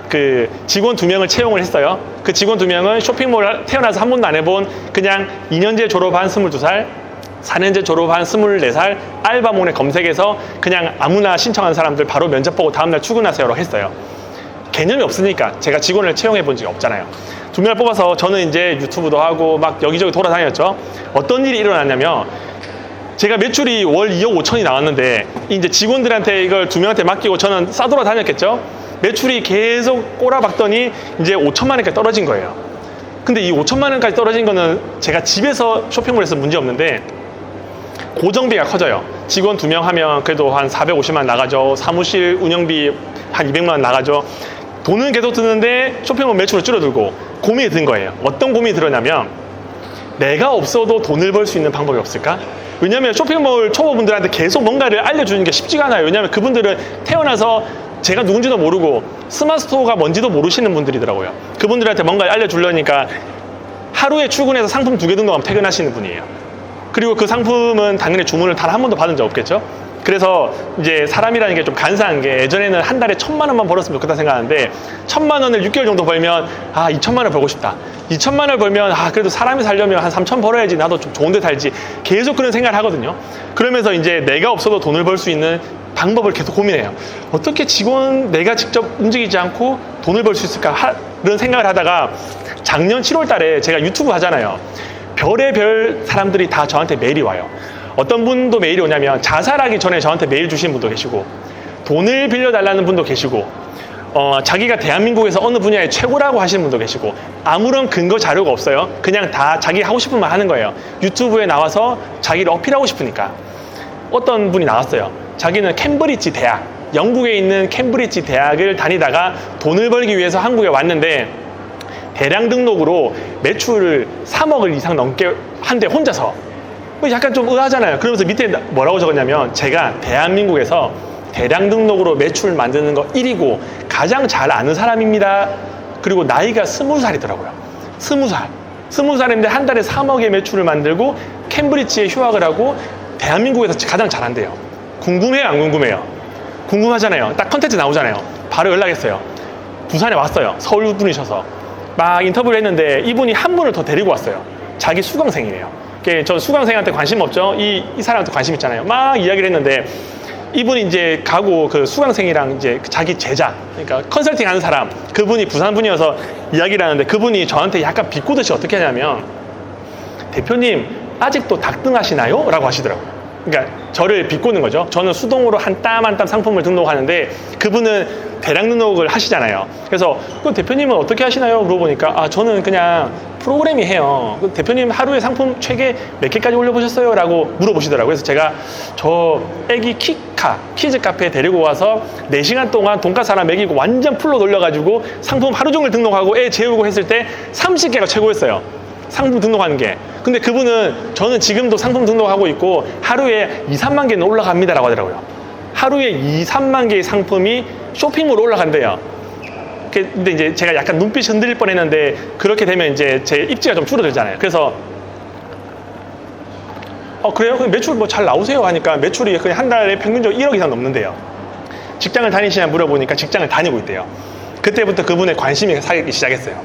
[SPEAKER 1] 그 직원 2명을 채용을 했어요. 그 직원 2명은 쇼핑몰 태어나서 한 번도 안 해본 그냥 2년제 졸업한 22살, 4년제 졸업한 24살 알바몬에 검색해서 그냥 아무나 신청한 사람들 바로 면접 보고 다음날 출근하세요라고 했어요. 개념이 없으니까 제가 직원을 채용해 본 적이 없잖아요. 2명을 뽑아서 저는 이제 유튜브도 하고 막 여기저기 돌아다녔죠. 어떤 일이 일어났냐면 제가 매출이 월 2억 5천이 나왔는데 이제 직원들한테 이걸 2명한테 맡기고 저는 싸돌아다녔겠죠. 매출이 계속 꼬라박더니 이제 5천만 원까지 떨어진 거예요. 근데 이 5천만 원까지 떨어진 거는 제가 집에서 쇼핑몰에서 문제 없는데 고정비가 커져요. 직원 2명 하면 그래도 한 450만 원 나가죠. 사무실 운영비 한 200만 원 나가죠. 돈은 계속 드는데 쇼핑몰 매출은 줄어들고 고민이 든 거예요. 어떤 고민이 들었냐면 내가 없어도 돈을 벌 수 있는 방법이 없을까? 왜냐면 쇼핑몰 초보분들한테 계속 뭔가를 알려주는 게 쉽지가 않아요. 왜냐면 그분들은 태어나서 제가 누군지도 모르고 스마트스토어가 뭔지도 모르시는 분들이더라고요. 그분들한테 뭔가 알려주려니까 하루에 출근해서 상품 2개 등록하면 퇴근하시는 분이에요. 그리고 그 상품은 당연히 주문을 단 한 번도 받은 적 없겠죠. 그래서 이제 사람이라는 게 좀 간사한 게 예전에는 한 달에 1,000만 원만 벌었으면 좋겠다 생각하는데 1,000만 원을 6개월 정도 벌면 2,000만 원 벌고 싶다. 2,000만 원을 벌면 그래도 사람이 살려면 한 3,000 벌어야지 나도 좀 좋은 데 살지. 계속 그런 생각을 하거든요. 그러면서 이제 내가 없어도 돈을 벌 수 있는 방법을 계속 고민해요. 어떻게 직원 내가 직접 움직이지 않고 돈을 벌 수 있을까? 그런 생각을 하다가 작년 7월 달에 제가 유튜브 하잖아요. 별의별 사람들이 다 저한테 메일이 와요. 어떤 분도 메일이 오냐면 자살하기 전에 저한테 메일 주신 분도 계시고 돈을 빌려달라는 분도 계시고 자기가 대한민국에서 어느 분야에 최고라고 하시는 분도 계시고 아무런 근거 자료가 없어요. 그냥 다 자기 하고 싶은 말 하는 거예요. 유튜브에 나와서 자기를 어필하고 싶으니까. 어떤 분이 나왔어요. 자기는 캠브리지 대학, 영국에 있는 캠브리지 대학을 다니다가 돈을 벌기 위해서 한국에 왔는데 대량 등록으로 매출을 3억을 이상 넘게 한대 혼자서. 약간 좀 의아하잖아요. 그러면서 밑에 뭐라고 적었냐면 제가 대한민국에서 대량 등록으로 매출 만드는 거 1위고 가장 잘 아는 사람입니다. 그리고 나이가 20살이더라고요. 20살. 20살인데 한 달에 3억의 매출을 만들고 캠브리지에 휴학을 하고 대한민국에서 가장 잘한대요. 궁금해요, 안 궁금해요? 궁금하잖아요. 딱 컨텐츠 나오잖아요. 바로 연락했어요. 부산에 왔어요. 서울 분이셔서. 막 인터뷰를 했는데 이분이 한 분을 더 데리고 왔어요. 자기 수강생이에요. 전 수강생한테 관심 없죠? 이 사람한테 관심 있잖아요. 막 이야기를 했는데 이분이 이제 가고 그 수강생이랑 이제 자기 제자, 그러니까 컨설팅 하는 사람, 그분이 부산 분이어서 이야기를 하는데 그분이 저한테 약간 비꼬듯이 어떻게 하냐면 대표님 아직도 닭등하시나요? 라고 하시더라고요. 그러니까 저를 비꼬는 거죠. 저는 수동으로 한 땀 한 땀 상품을 등록하는데 그분은 대량 등록을 하시잖아요. 그래서 그 대표님은 어떻게 하시나요? 물어보니까 저는 그냥 프로그램이 해요. 그 대표님 하루에 상품 최대 몇 개까지 올려보셨어요? 라고 물어보시더라고요. 그래서 제가 저 애기 키즈 카페에 데리고 와서 4시간 동안 돈가스 하나 먹이고 완전 풀로 돌려가지고 상품 하루 종일 등록하고 애 재우고 했을 때 30개가 최고였어요. 상품 등록하는 게. 근데 그분은 저는 지금도 상품 등록하고 있고 하루에 2, 3만 개는 올라갑니다 라고 하더라고요. 하루에 2, 3만 개의 상품이 쇼핑몰로 올라간대요. 근데 이제 제가 약간 눈빛이 흔들릴 뻔 했는데 그렇게 되면 이제 제 입지가 좀 줄어들잖아요. 그래서 그래요? 그럼 매출 뭐 잘 나오세요? 하니까 매출이 그냥 한 달에 평균적으로 1억 이상 넘는데요. 직장을 다니시냐 물어보니까 직장을 다니고 있대요. 그때부터 그분의 관심이 사기 시작했어요.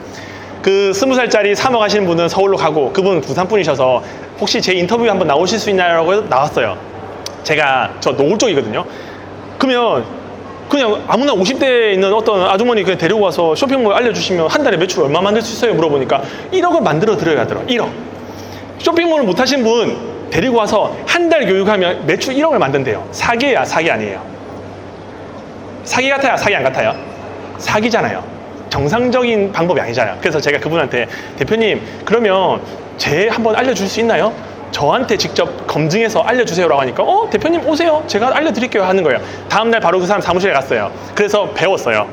[SPEAKER 1] 그 20살짜리 3억 하시는 분은 서울로 가고 그분은 부산 분이셔서 혹시 제 인터뷰에 한번 나오실 수 있냐고 해서 나왔어요. 저 노을 쪽이거든요. 그러면 그냥 아무나 50대에 있는 어떤 아주머니 그냥 데리고 와서 쇼핑몰 알려주시면 한 달에 매출 얼마 만들 수 있어요? 물어보니까 1억을 만들어 드려야 하더라고요. 1억. 쇼핑몰을 못 하신 분 데리고 와서 한 달 교육하면 매출 1억을 만든대요. 사기야, 사기 아니에요. 사기 같아요? 사기 안 같아요? 사기잖아요. 정상적인 방법이 아니잖아요. 그래서 제가 그분한테 대표님 그러면 제 한번 알려줄 수 있나요? 저한테 직접 검증해서 알려주세요라고 하니까 대표님 오세요. 제가 알려드릴게요 하는 거예요. 다음날 바로 그 사람 사무실에 갔어요. 그래서 배웠어요.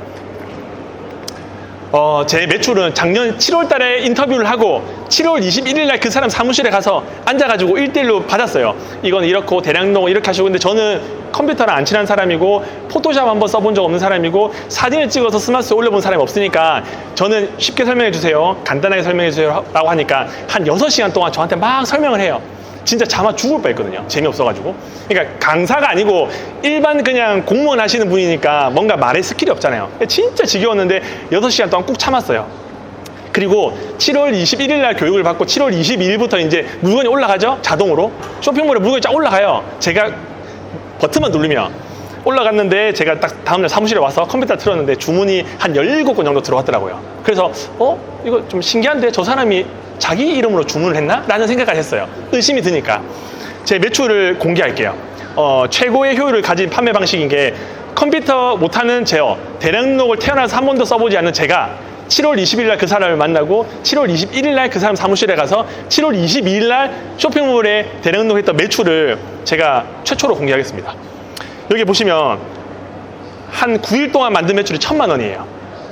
[SPEAKER 1] 제 매출은 작년 7월 달에 인터뷰를 하고 7월 21일 날 그 사람 사무실에 가서 앉아가지고 1대1로 받았어요. 이건 이렇고 대량 등록 이렇게 하시고. 근데 저는 컴퓨터랑 안 친한 사람이고 포토샵 한번 써본 적 없는 사람이고 사진을 찍어서 스마트에 올려본 사람이 없으니까 저는 쉽게 설명해 주세요, 간단하게 설명해 주세요 라고 하니까 한 6시간 동안 저한테 막 설명을 해요. 진짜 차마 죽을 뻔했거든요. 재미없어가지고. 그러니까 강사가 아니고 일반 그냥 공무원 하시는 분이니까 뭔가 말의 스킬이 없잖아요. 진짜 지겨웠는데 6시간 동안 꾹 참았어요. 그리고 7월 21일 날 교육을 받고 7월 22일부터 이제 물건이 올라가죠? 자동으로. 쇼핑몰에 물건이 쫙 올라가요. 제가 버튼만 누르면 올라갔는데 제가 딱 다음날 사무실에 와서 컴퓨터 틀었는데 주문이 한 17건 정도 들어왔더라고요. 그래서 이거 좀 신기한데 저 사람이 자기 이름으로 주문을 했나? 라는 생각을 했어요. 의심이 드니까. 제 매출을 공개할게요. 최고의 효율을 가진 판매 방식인 게 컴퓨터 못하는 제어, 대량 등록을 태어나서 한 번도 써보지 않는 제가 7월 20일 날 그 사람을 만나고 7월 21일 날 그 사람 사무실에 가서 7월 22일 날 쇼핑몰에 대량 등록했던 매출을 제가 최초로 공개하겠습니다. 여기 보시면 한 9일 동안 만든 매출이 1,000만 원이에요.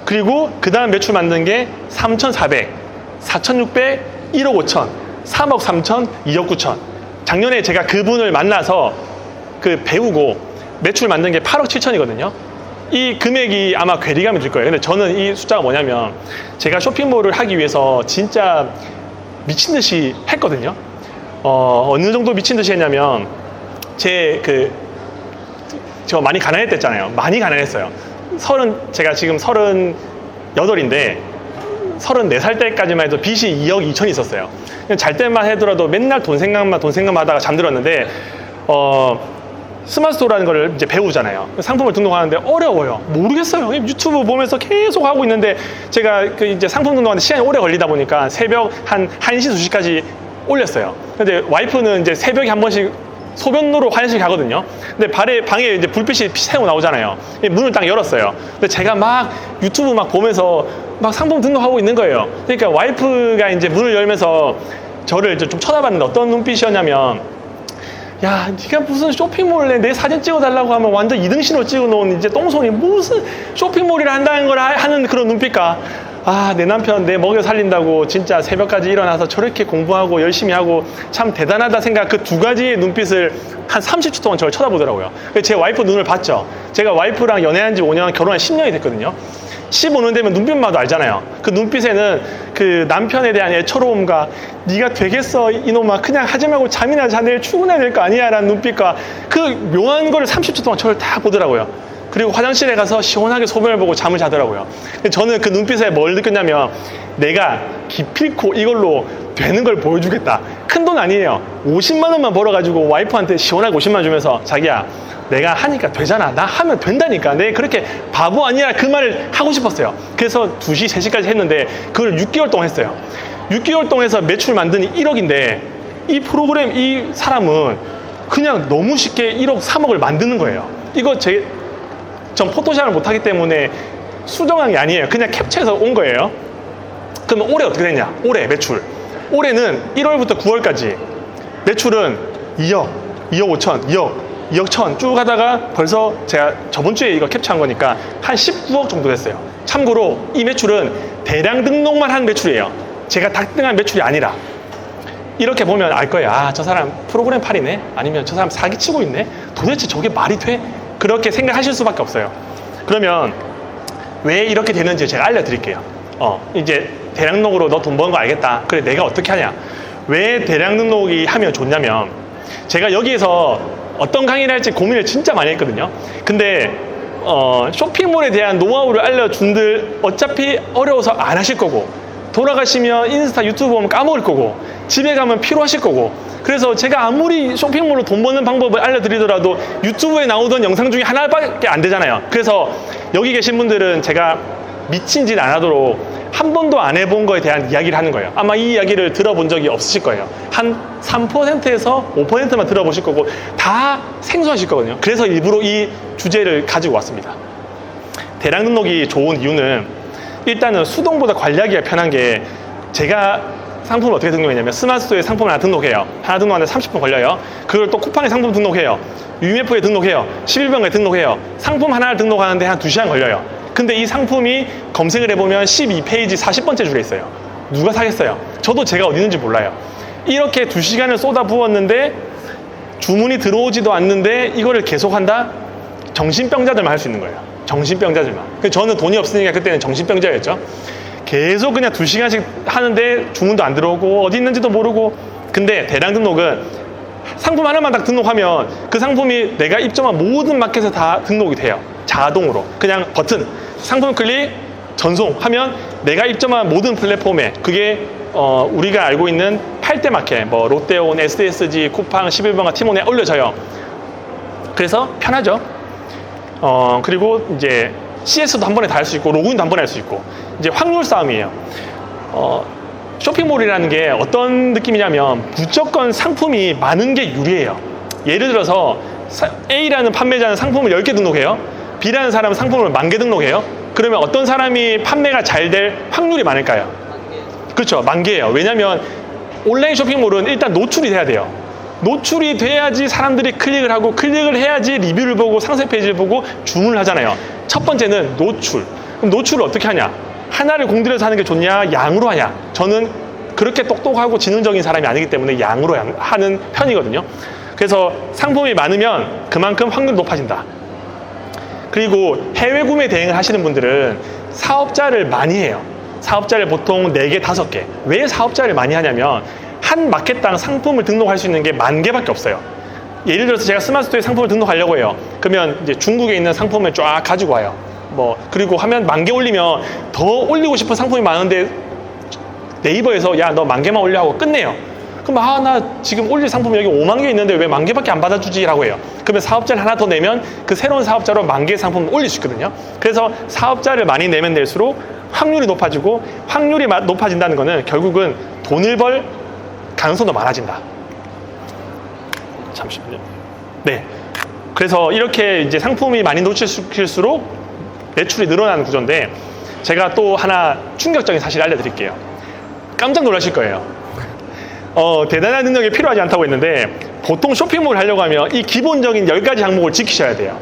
[SPEAKER 1] 그리고 그 다음 매출 만든 게 3,400, 4,600, 1억 5천, 3억 3천, 2억 9천. 작년에 제가 그분을 만나서 배우고 매출 만든 게 8억 7천이거든요. 이 금액이 아마 괴리감이 들 거예요. 근데 저는 이 숫자가 뭐냐면 제가 쇼핑몰을 하기 위해서 진짜 미친 듯이 했거든요. 어느 정도 미친 듯이 했냐면 저 많이 가난했댔잖아요. 많이 가난했어요. 제가 지금 38인데 34살 때까지만 해도 빚이 2억 2천이 있었어요. 잘 때만 하더라도 맨날 돈 생각만 하다가 잠들었는데 스마트스토어라는 걸 이제 배우잖아요. 상품을 등록하는데 어려워요. 모르겠어요. 유튜브 보면서 계속 하고 있는데 제가 이제 상품 등록하는데 시간이 오래 걸리다 보니까 새벽 한 1시, 2시까지 올렸어요. 근데 와이프는 이제 새벽에 한 번씩 소변으로 화장실 가거든요. 근데 방에 이제 불빛이 새고 나오잖아요. 문을 딱 열었어요. 근데 제가 막 유튜브 막 보면서 막 상품 등록하고 있는 거예요. 그러니까 와이프가 이제 문을 열면서 저를 이제 좀 쳐다봤는데 어떤 눈빛이었냐면, 야, 네가 무슨 쇼핑몰에 내 사진 찍어달라고 하면 완전 2등신호 찍어놓은 이제 똥손이 무슨 쇼핑몰이라 한다는 걸 하는 그런 눈빛과, 아, 내 남편 내 먹여 살린다고 진짜 새벽까지 일어나서 저렇게 공부하고 열심히 하고 참 대단하다 생각, 그 두 가지의 눈빛을 한 30초 동안 저를 쳐다보더라고요. 제 와이프 눈을 봤죠. 제가 와이프랑 연애한 지 5년, 결혼한 10년이 됐거든요. 15년 되면 눈빛만 봐도 알잖아요. 그 눈빛에는 그 남편에 대한 애처로움과 네가 되겠어 이놈아, 그냥 하지 말고 잠이나 자, 내일 출근해야 될 거 아니야 라는 눈빛과 그 묘한 거를 30초 동안 저를 다 보더라고요. 그리고 화장실에 가서 시원하게 소변을 보고 잠을 자더라고요. 근데 저는 그 눈빛에 뭘 느꼈냐면, 내가 기필코 이걸로 되는 걸 보여주겠다. 큰 돈 아니에요. 50만 원만 벌어가지고 와이프한테 시원하게 50만 원 주면서, 자기야 내가 하니까 되잖아. 나 하면 된다니까. 내가 그렇게 바보 아니야. 그 말을 하고 싶었어요. 그래서 2시, 3시까지 했는데 그걸 6개월 동안 했어요. 6개월 동안 해서 매출 만드니 1억인데 이 프로그램, 이 사람은 그냥 너무 쉽게 1억, 3억을 만드는 거예요. 이거 전 포토샵을 못하기 때문에 수정한 게 아니에요. 그냥 캡처해서 온 거예요. 그러면 올해 어떻게 됐냐? 올해 매출. 올해는 1월부터 9월까지 매출은 2억, 2억 5천, 2억 1천 쭉 하다가 벌써 제가 저번 주에 이거 캡처한 거니까 한 19억 정도 됐어요. 참고로 이 매출은 대량 등록만 한 매출이에요. 제가 dak등한 매출이 아니라. 이렇게 보면 알 거예요. 아, 저 사람 프로그램 팔이네? 아니면 저 사람 사기치고 있네? 도대체 저게 말이 돼? 그렇게 생각하실 수밖에 없어요. 그러면 왜 이렇게 되는지 제가 알려드릴게요. 이제 대량 등록으로 너 돈 버는 거 알겠다. 그래, 내가 어떻게 하냐? 왜 대량 등록이 하면 좋냐면, 제가 여기에서 어떤 강의를 할지 고민을 진짜 많이 했거든요. 근데 쇼핑몰에 대한 노하우를 알려준들 어차피 어려워서 안 하실 거고, 돌아가시면 인스타 유튜브 보면 까먹을 거고, 집에 가면 피로하실 거고, 그래서 제가 아무리 쇼핑몰로 돈 버는 방법을 알려드리더라도 유튜브에 나오던 영상 중에 하나밖에 안 되잖아요. 그래서 여기 계신 분들은 제가 미친 짓 안 하도록 한 번도 안 해본 거에 대한 이야기를 하는 거예요. 아마 이 이야기를 들어본 적이 없으실 거예요. 한 3%에서 5%만 들어보실 거고 다 생소하실 거거든요. 그래서 일부러 이 주제를 가지고 왔습니다. 대량 등록이 좋은 이유는, 일단은 수동보다 관리하기가 편한 게, 제가 상품을 어떻게 등록했냐면 스마트스토어에 상품을 하나 등록해요. 하나 등록하는데 30분 걸려요. 그걸 또 쿠팡에 상품 등록해요. UMF에 등록해요. 11번가에 등록해요. 상품 하나를 등록하는데 한 2시간 걸려요. 근데 이 상품이 검색을 해보면 12페이지 40번째 줄에 있어요. 누가 사겠어요? 저도 제가 어디 있는지 몰라요. 이렇게 2시간을 쏟아부었는데 주문이 들어오지도 않는데 이거를 계속한다? 정신병자들만 할 수 있는 거예요. 정신병자들만. 저는 돈이 없으니까 그때는 정신병자였죠. 계속 그냥 2시간씩 하는데 주문도 안 들어오고 어디 있는지도 모르고. 근데 대량 등록은 상품 하나만 딱 등록하면 그 상품이 내가 입점한 모든 마켓에 다 등록이 돼요. 자동으로. 그냥 버튼, 상품 클릭, 전송하면 내가 입점한 모든 플랫폼에 그게 우리가 알고 있는 8대 마켓, 뭐 롯데온, SSG, 쿠팡, 11번가, 티몬에 올려져요. 그래서 편하죠. 그리고 이제 CS도 한 번에 다 할 수 있고 로그인도 한 번에 할 수 있고 이제 확률 싸움이에요. 쇼핑몰이라는 게 어떤 느낌이냐면 무조건 상품이 많은 게 유리해요. 예를 들어서 A라는 판매자는 상품을 10개 등록해요. B라는 사람은 상품을 10,000개 등록해요. 그러면 어떤 사람이 판매가 잘 될 확률이 많을까요? 그렇죠. 10,000개예요. 왜냐하면 온라인 쇼핑몰은 일단 노출이 돼야 돼요. 노출이 돼야지 사람들이 클릭을 하고 클릭을 해야지 리뷰를 보고 상세 페이지를 보고 주문을 하잖아요. 첫 번째는 노출. 그럼 노출을 어떻게 하냐? 하나를 공들여서 하는 게 좋냐? 양으로 하냐? 저는 그렇게 똑똑하고 지능적인 사람이 아니기 때문에 양으로 하는 편이거든요. 그래서 상품이 많으면 그만큼 확률이 높아진다. 그리고 해외 구매 대행을 하시는 분들은 사업자를 많이 해요. 사업자를 보통 4개, 5개. 왜 사업자를 많이 하냐면 한 마켓당 상품을 등록할 수 있는 게 10,000개밖에 없어요. 예를 들어서 제가 스마트스토어에 상품을 등록하려고 해요. 그러면 이제 중국에 있는 상품을 쫙 가지고 와요. 그리고 하면 10,000개 올리면 더 올리고 싶은 상품이 많은데 네이버에서 야, 너 10,000개만 올려 하고 끝내요. 그럼 나 지금 올릴 상품이 여기 50,000개 있는데 왜 10,000개밖에 안 받아주지? 라고 해요. 그러면 사업자를 하나 더 내면 그 새로운 사업자로 10,000개의 상품을 올릴 수 있거든요. 그래서 사업자를 많이 내면 낼수록 확률이 높아지고 확률이 높아진다는 거는 결국은 돈을 벌 가능성도 많아진다. 잠시만요. 네. 그래서 이렇게 이제 상품이 많이 노출시킬수록 매출이 늘어나는 구조인데 제가 또 하나 충격적인 사실을 알려드릴게요. 깜짝 놀라실 거예요. 대단한 능력이 필요하지 않다고 했는데 보통 쇼핑몰을 하려고 하면 이 기본적인 10가지 항목을 지키셔야 돼요.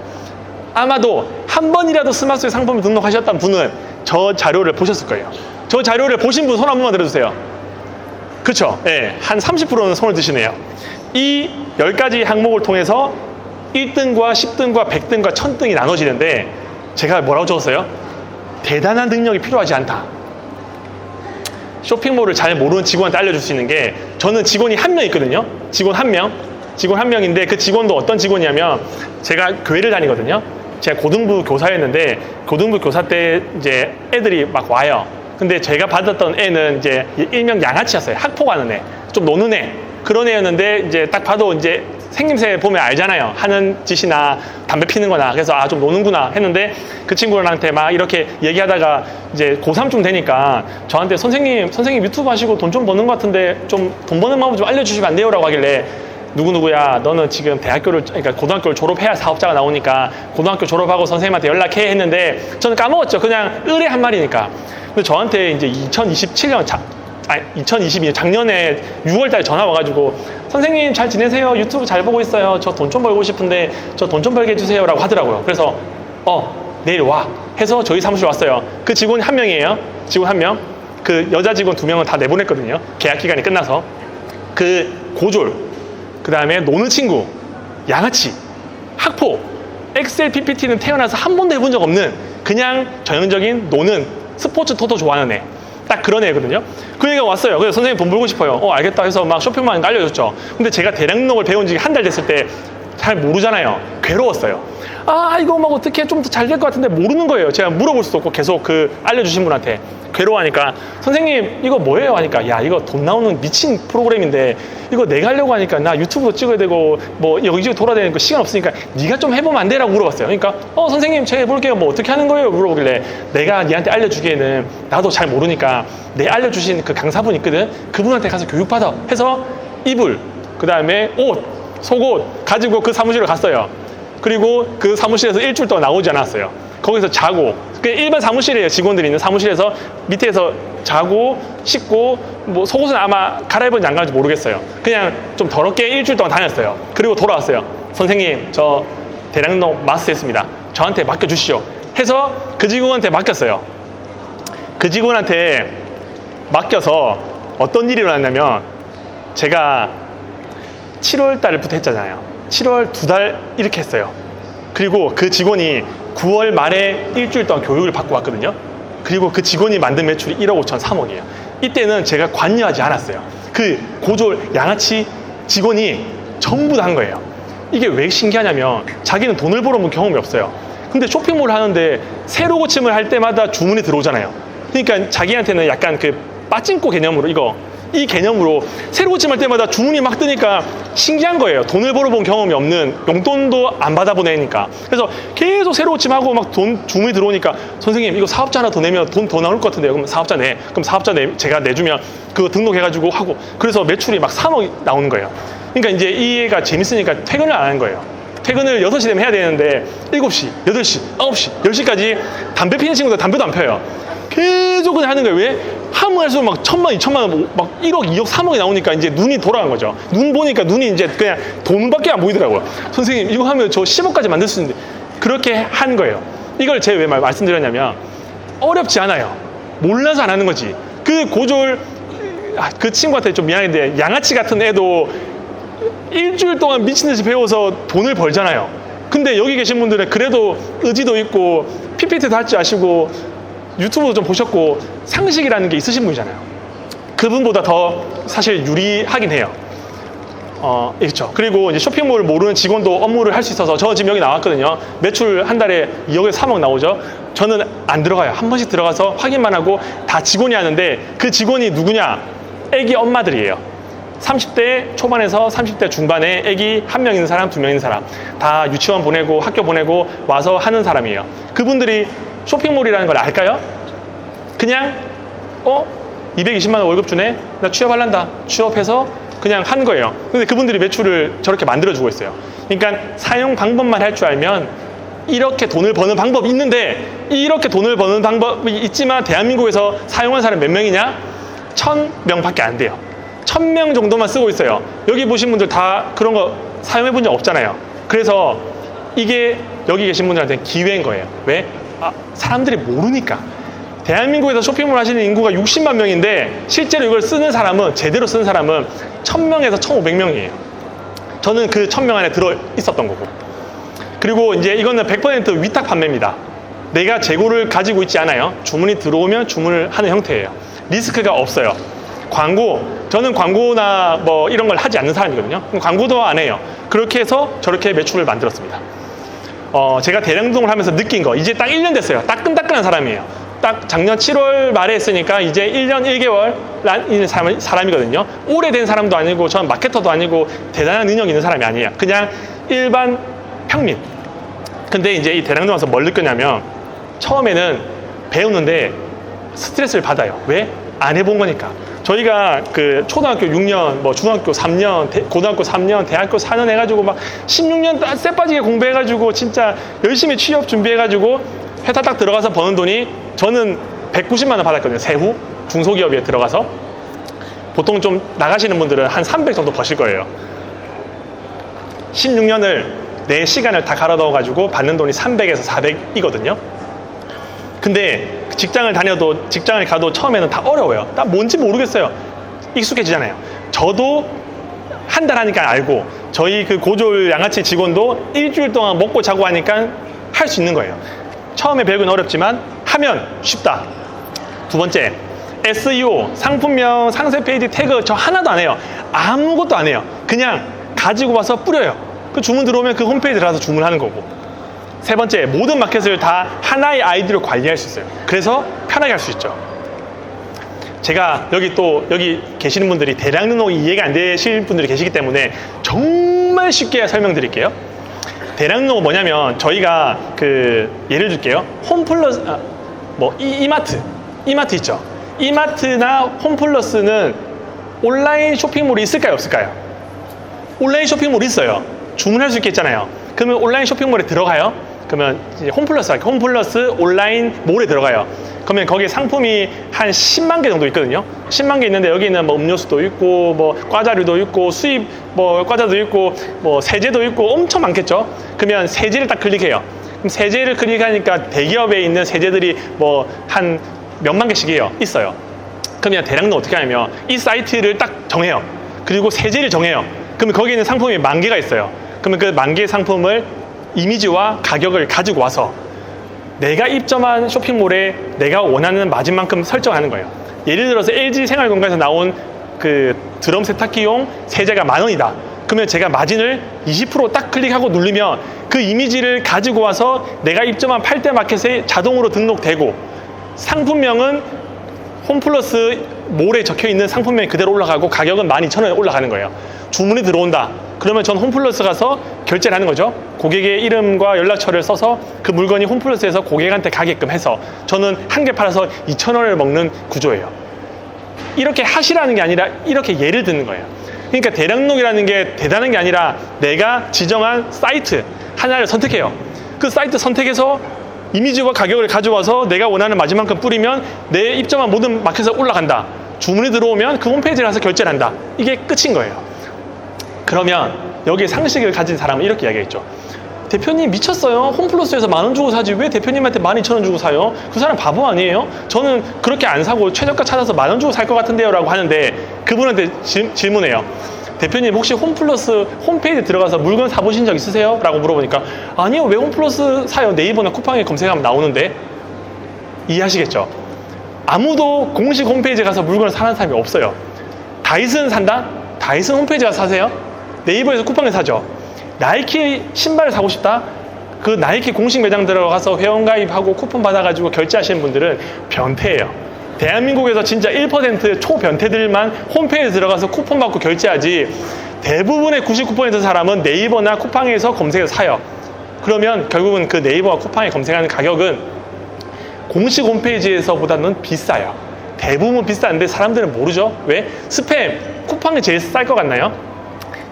[SPEAKER 1] 아마도 한 번이라도 스마트스토어 상품을 등록하셨던 분은 저 자료를 보셨을 거예요. 저 자료를 보신 분 손 한 번만 들어주세요. 그렇죠? 네, 한 30%는 손을 드시네요. 이 10가지 항목을 통해서 1등과 10등과 100등과 1000등이 나눠지는데 제가 뭐라고 적었어요? 대단한 능력이 필요하지 않다. 쇼핑몰을 잘 모르는 직원한테 알려줄 수 있는 게 저는 직원이 1명 있거든요. 직원 1명. 직원 1명인데 그 직원도 어떤 직원이냐면 제가 교회를 다니거든요. 제가 고등부 교사였는데 고등부 교사 때 이제 애들이 막 와요. 근데 제가 받았던 애는 이제 일명 양아치였어요. 학포 가는 애. 좀 노는 애. 그런 애였는데 이제 딱 봐도 이제 생김새 보면 알잖아요. 하는 짓이나 담배 피는 거나. 그래서 좀 노는구나 했는데 그 친구들한테 막 이렇게 얘기하다가 이제 고3쯤 되니까 저한테 선생님 유튜브 하시고 돈 좀 버는 것 같은데 좀 돈 버는 방법 좀 알려주시면 안 돼요? 라고 하길래 누구누구야 너는 지금 그러니까 고등학교를 졸업해야 사업자가 나오니까 고등학교 졸업하고 선생님한테 연락해 했는데 저는 까먹었죠. 그냥 의뢰 한 말이니까. 근데 저한테 이제 2022년 작년에 6월 달에 전화 와가지고 선생님 잘 지내세요? 유튜브 잘 보고 있어요. 저 돈 좀 벌고 싶은데 저 돈 좀 벌게 해주세요. 라고 하더라고요. 그래서 내일 와 해서 저희 사무실 왔어요. 그 직원이 1명이에요. 직원 1명. 그 여자 직원 2명은 다 내보냈거든요. 계약 기간이 끝나서. 그 고졸, 그 다음에 노는 친구, 양아치, 학포, 엑셀 PPT는 태어나서 한 번도 해본 적 없는 그냥 전형적인 노는 스포츠 토토 좋아하는 애. 딱 그런 애거든요. 그 애가 왔어요. 그래서 선생님 돈 벌고 싶어요. 알겠다 해서 막 쇼핑몰 알려줬죠. 근데 제가 대량 등록을 배운 지 한 달 됐을 때 잘 모르잖아요. 괴로웠어요. 이거 막 어떻게 좀 더 잘 될 것 같은데 모르는 거예요. 제가 물어볼 수도 없고 계속 그 알려주신 분한테 괴로워하니까 선생님 이거 뭐예요? 하니까 야 이거 돈 나오는 미친 프로그램인데 이거 내가 하려고 하니까 나 유튜브도 찍어야 되고 뭐 여기저기 돌아다니는 거 시간 없으니까 네가 좀 해보면 안 돼? 라고 물어봤어요. 그러니까 선생님 제가 해볼게요. 뭐 어떻게 하는 거예요? 물어보길래 내가 니한테 알려주기에는 나도 잘 모르니까 내 알려주신 그 강사분 있거든. 그분한테 가서 교육받아 해서 이불 그 다음에 옷, 속옷 가지고 그 사무실로 갔어요. 그리고 그 사무실에서 일주일 동안 나오지 않았어요. 거기서 자고 일반 사무실이에요. 직원들이 있는 사무실에서 밑에서 자고 씻고 뭐 속옷은 아마 갈아입은지 안 갈아입은지 모르겠어요. 그냥 좀 더럽게 일주일 동안 다녔어요. 그리고 돌아왔어요. 선생님 저 대량 등록 마스터했습니다. 저한테 맡겨주시오. 해서 그 직원한테 맡겼어요. 그 직원한테 맡겨서 어떤 일이 일어났냐면, 제가 7월 달부터 했잖아요. 7월 2달 이렇게 했어요. 그리고 그 직원이 9월 말에 일주일 동안 교육을 받고 왔거든요. 그리고 그 직원이 만든 매출이 1억 5천 3억이에요. 이때는 제가 관여하지 않았어요. 그 고졸 양아치 직원이 전부 다 한 거예요. 이게 왜 신기하냐면, 자기는 돈을 벌어본 경험이 없어요. 근데 쇼핑몰을 하는데 새로 고침을 할 때마다 주문이 들어오잖아요. 그러니까 자기한테는 약간 그 빠찡코 개념으로, 이 개념으로 새로 고침할 때마다 주문이 막 뜨니까 신기한 거예요. 돈을 벌어본 경험이 없는, 용돈도 안 받아보내니까. 그래서 계속 새로 고침하고 막 주문이 들어오니까, 선생님 이거 사업자 하나 더 내면 돈 더 나올 것 같은데요. 그럼 사업자 내. 그럼 사업자 제가 내주면 그거 등록해가지고 하고, 그래서 매출이 막 3억 나오는 거예요. 그러니까 이제 이 애가 재밌으니까 퇴근을 안 하는 거예요. 퇴근을 6시 되면 해야 되는데 7시, 8시, 9시, 10시까지 담배 피는 친구들 담배도 안 펴요. 계속 그냥 하는 거예요. 왜? 하면 할수록 막 1,000만, 2,000만, 막 1억, 2억, 3억이 나오니까 이제 눈이 돌아간 거죠. 눈 보니까 눈이 이제 그냥 돈밖에 안 보이더라고요. 선생님, 이거 하면 저 10억까지 만들 수 있는데. 그렇게 한 거예요. 이걸 제가 왜 말씀드렸냐면, 어렵지 않아요. 몰라서 안 하는 거지. 그 고졸, 그 친구한테 좀 미안한데, 양아치 같은 애도 일주일 동안 미친 듯이 배워서 돈을 벌잖아요. 근데 여기 계신 분들은 그래도 의지도 있고, PPT도 할 줄 아시고, 유튜브도 좀 보셨고, 상식이라는 게 있으신 분이잖아요. 그분보다 더 사실 유리하긴 해요. 그렇죠. 그리고 이제 쇼핑몰 모르는 직원도 업무를 할 수 있어서, 저 지금 여기 나왔거든요. 매출 한 달에 2억에서 3억 나오죠. 저는 안 들어가요. 한 번씩 들어가서 확인만 하고, 다 직원이 하는데, 그 직원이 누구냐? 애기 엄마들이에요. 30대 초반에서 30대 중반에 애기 1명 있는 사람, 2명 있는 사람, 다 유치원 보내고 학교 보내고 와서 하는 사람이에요. 그분들이 쇼핑몰이라는 걸 알까요? 그냥 220만 원 월급 주네? 나 취업할란다. 취업해서 그냥 한 거예요. 근데 그분들이 매출을 저렇게 만들어주고 있어요. 그러니까 사용 방법만 할 줄 알면 이렇게 돈을 버는 방법이 있는데, 이렇게 돈을 버는 방법이 있지만 대한민국에서 사용한 사람 몇 명이냐? 1,000명밖에 안 돼요. 1,000명 정도만 쓰고 있어요. 여기 보신 분들 다 그런 거 사용해 본 적 없잖아요. 그래서 이게 여기 계신 분들한테는 기회인 거예요. 왜? 사람들이 모르니까. 대한민국에서 쇼핑몰 하시는 인구가 60만 명인데 실제로 이걸 쓰는 사람은, 제대로 쓰는 사람은 1,000명에서 1,500명이에요. 저는 그 1,000명 안에 들어 있었던 거고. 그리고 이제 이거는 100% 위탁 판매입니다. 내가 재고를 가지고 있지 않아요. 주문이 들어오면 주문을 하는 형태예요. 리스크가 없어요. 저는 광고나 뭐 이런 걸 하지 않는 사람이거든요. 광고도 안 해요. 그렇게 해서 저렇게 매출을 만들었습니다. 제가 대량동을 하면서 느낀 거, 이제 딱 1년 됐어요. 따끈따끈한 사람이에요. 딱 작년 7월 말에 했으니까 이제 1년 1개월 사람이거든요. 오래된 사람도 아니고, 저는 마케터도 아니고, 대단한 능력 있는 사람이 아니에요. 그냥 일반 평민. 근데 이제 이 대량동 와서 뭘 느꼈냐면, 처음에는 배우는데 스트레스를 받아요. 왜? 안 해본 거니까. 저희가 그 초등학교 6년, 뭐 중학교 3년, 고등학교 3년, 대학교 4년 해가지고 막 16년 쎄 빠지게 공부해가지고 진짜 열심히 취업 준비해가지고 회사 딱 들어가서 버는 돈이, 저는 190만 원 받았거든요. 세후 중소기업에 들어가서. 보통 좀 나가시는 분들은 한 300 정도 버실 거예요. 16년을 내 시간을 다 갈아 넣어가지고 받는 돈이 300에서 400이거든요. 근데 직장을 가도 처음에는 다 어려워요. 딱 뭔지 모르겠어요. 익숙해지잖아요. 저도 한 달 하니까 알고, 저희 그 고졸 양아치 직원도 일주일 동안 먹고 자고 하니까 할 수 있는 거예요. 처음에 배우긴 어렵지만 하면 쉽다. 두 번째, SEO, 상품명, 상세 페이지 태그 저 하나도 안 해요. 아무것도 안 해요. 그냥 가지고 와서 뿌려요. 그 주문 들어오면 그 홈페이지 들어가서 주문하는 거고. 세 번째, 모든 마켓을 다 하나의 아이디로 관리할 수 있어요. 그래서 편하게 할 수 있죠. 제가 여기 계시는 분들이 대량 등록이 이해가 안 되실 분들이 계시기 때문에 정말 쉽게 설명드릴게요. 대량 등록은 뭐냐면, 저희가 예를 들게요. 홈플러스, 이마트 있죠. 이마트나 홈플러스는 온라인 쇼핑몰이 있을까요, 없을까요? 온라인 쇼핑몰이 있어요. 주문할 수 있겠잖아요. 그러면 온라인 쇼핑몰에 들어가요. 그러면 이제 홈플러스 온라인 몰에 들어가요. 그러면 거기에 상품이 한 10만 개 정도 있거든요. 10만 개 있는데 여기는 뭐 음료수도 있고, 뭐 과자류도 있고, 수입 뭐 과자도 있고, 뭐 세제도 있고, 엄청 많겠죠. 그러면 세제를 딱 클릭해요. 그럼 세제를 클릭하니까 대기업에 있는 세제들이 뭐 한 몇만 개씩이에요. 있어요. 그러면 대량로 어떻게 하냐면 이 사이트를 딱 정해요. 그리고 세제를 정해요. 그러면 거기에 있는 상품이 10,000개가 있어요. 그러면 그 10,000개의 상품을 이미지와 가격을 가지고 와서 내가 입점한 쇼핑몰에 내가 원하는 마진만큼 설정하는 거예요. 예를 들어서 LG 생활건강에서 나온 그 드럼 세탁기용 세제가 10,000원이다. 그러면 제가 마진을 20% 딱 클릭하고 누르면 그 이미지를 가지고 와서 내가 입점한 8대 마켓에 자동으로 등록되고 상품명은 홈플러스 몰에 적혀있는 상품명이 그대로 올라가고 가격은 12,000원에 올라가는 거예요. 주문이 들어온다. 그러면 전 홈플러스 가서 결제를 하는 거죠. 고객의 이름과 연락처를 써서 그 물건이 홈플러스에서 고객한테 가게끔 해서 저는 한 개 팔아서 2,000원을 먹는 구조예요. 이렇게 하시라는 게 아니라 이렇게 예를 드는 거예요. 그러니까 대량록이라는 게 대단한 게 아니라 내가 지정한 사이트 하나를 선택해요. 그 사이트 선택해서 이미지와 가격을 가져와서 내가 원하는 마진만큼 뿌리면 내 입점한 모든 마켓에 올라간다. 주문이 들어오면 그 홈페이지를 가서 결제를 한다. 이게 끝인 거예요. 그러면 여기에 상식을 가진 사람은 이렇게 이야기했죠. 대표님 미쳤어요. 홈플러스에서 10,000원 주고 사지 왜 대표님한테 12,000원 주고 사요? 그 사람 바보 아니에요? 저는 그렇게 안 사고 최저가 찾아서 10,000원 주고 살 것 같은데요 라고 하는데 그분한테 질문해요. 대표님 혹시 홈플러스 홈페이지에 들어가서 물건 사보신 적 있으세요? 라고 물어보니까 아니요. 왜 홈플러스 사요? 네이버나 쿠팡에 검색하면 나오는데. 이해하시겠죠? 아무도 공식 홈페이지에 가서 물건을 사는 사람이 없어요. 다이슨 산다? 다이슨 홈페이지 가서 사세요? 네이버에서 쿠팡에 사죠. 나이키 신발을 사고 싶다? 그 나이키 공식 매장 들어가서 회원가입하고 쿠폰 받아가지고 결제하시는 분들은 변태예요. 대한민국에서 진짜 1% 초변태들만 홈페이지에 들어가서 쿠폰 받고 결제하지 대부분의 99% 사람은 네이버나 쿠팡에서 검색해서 사요. 그러면 결국은 그 네이버와 쿠팡에 검색하는 가격은 공식 홈페이지에서보다는 비싸요. 대부분 비싼데 사람들은 모르죠. 왜? 스팸, 쿠팡이 제일 쌀 것 같나요?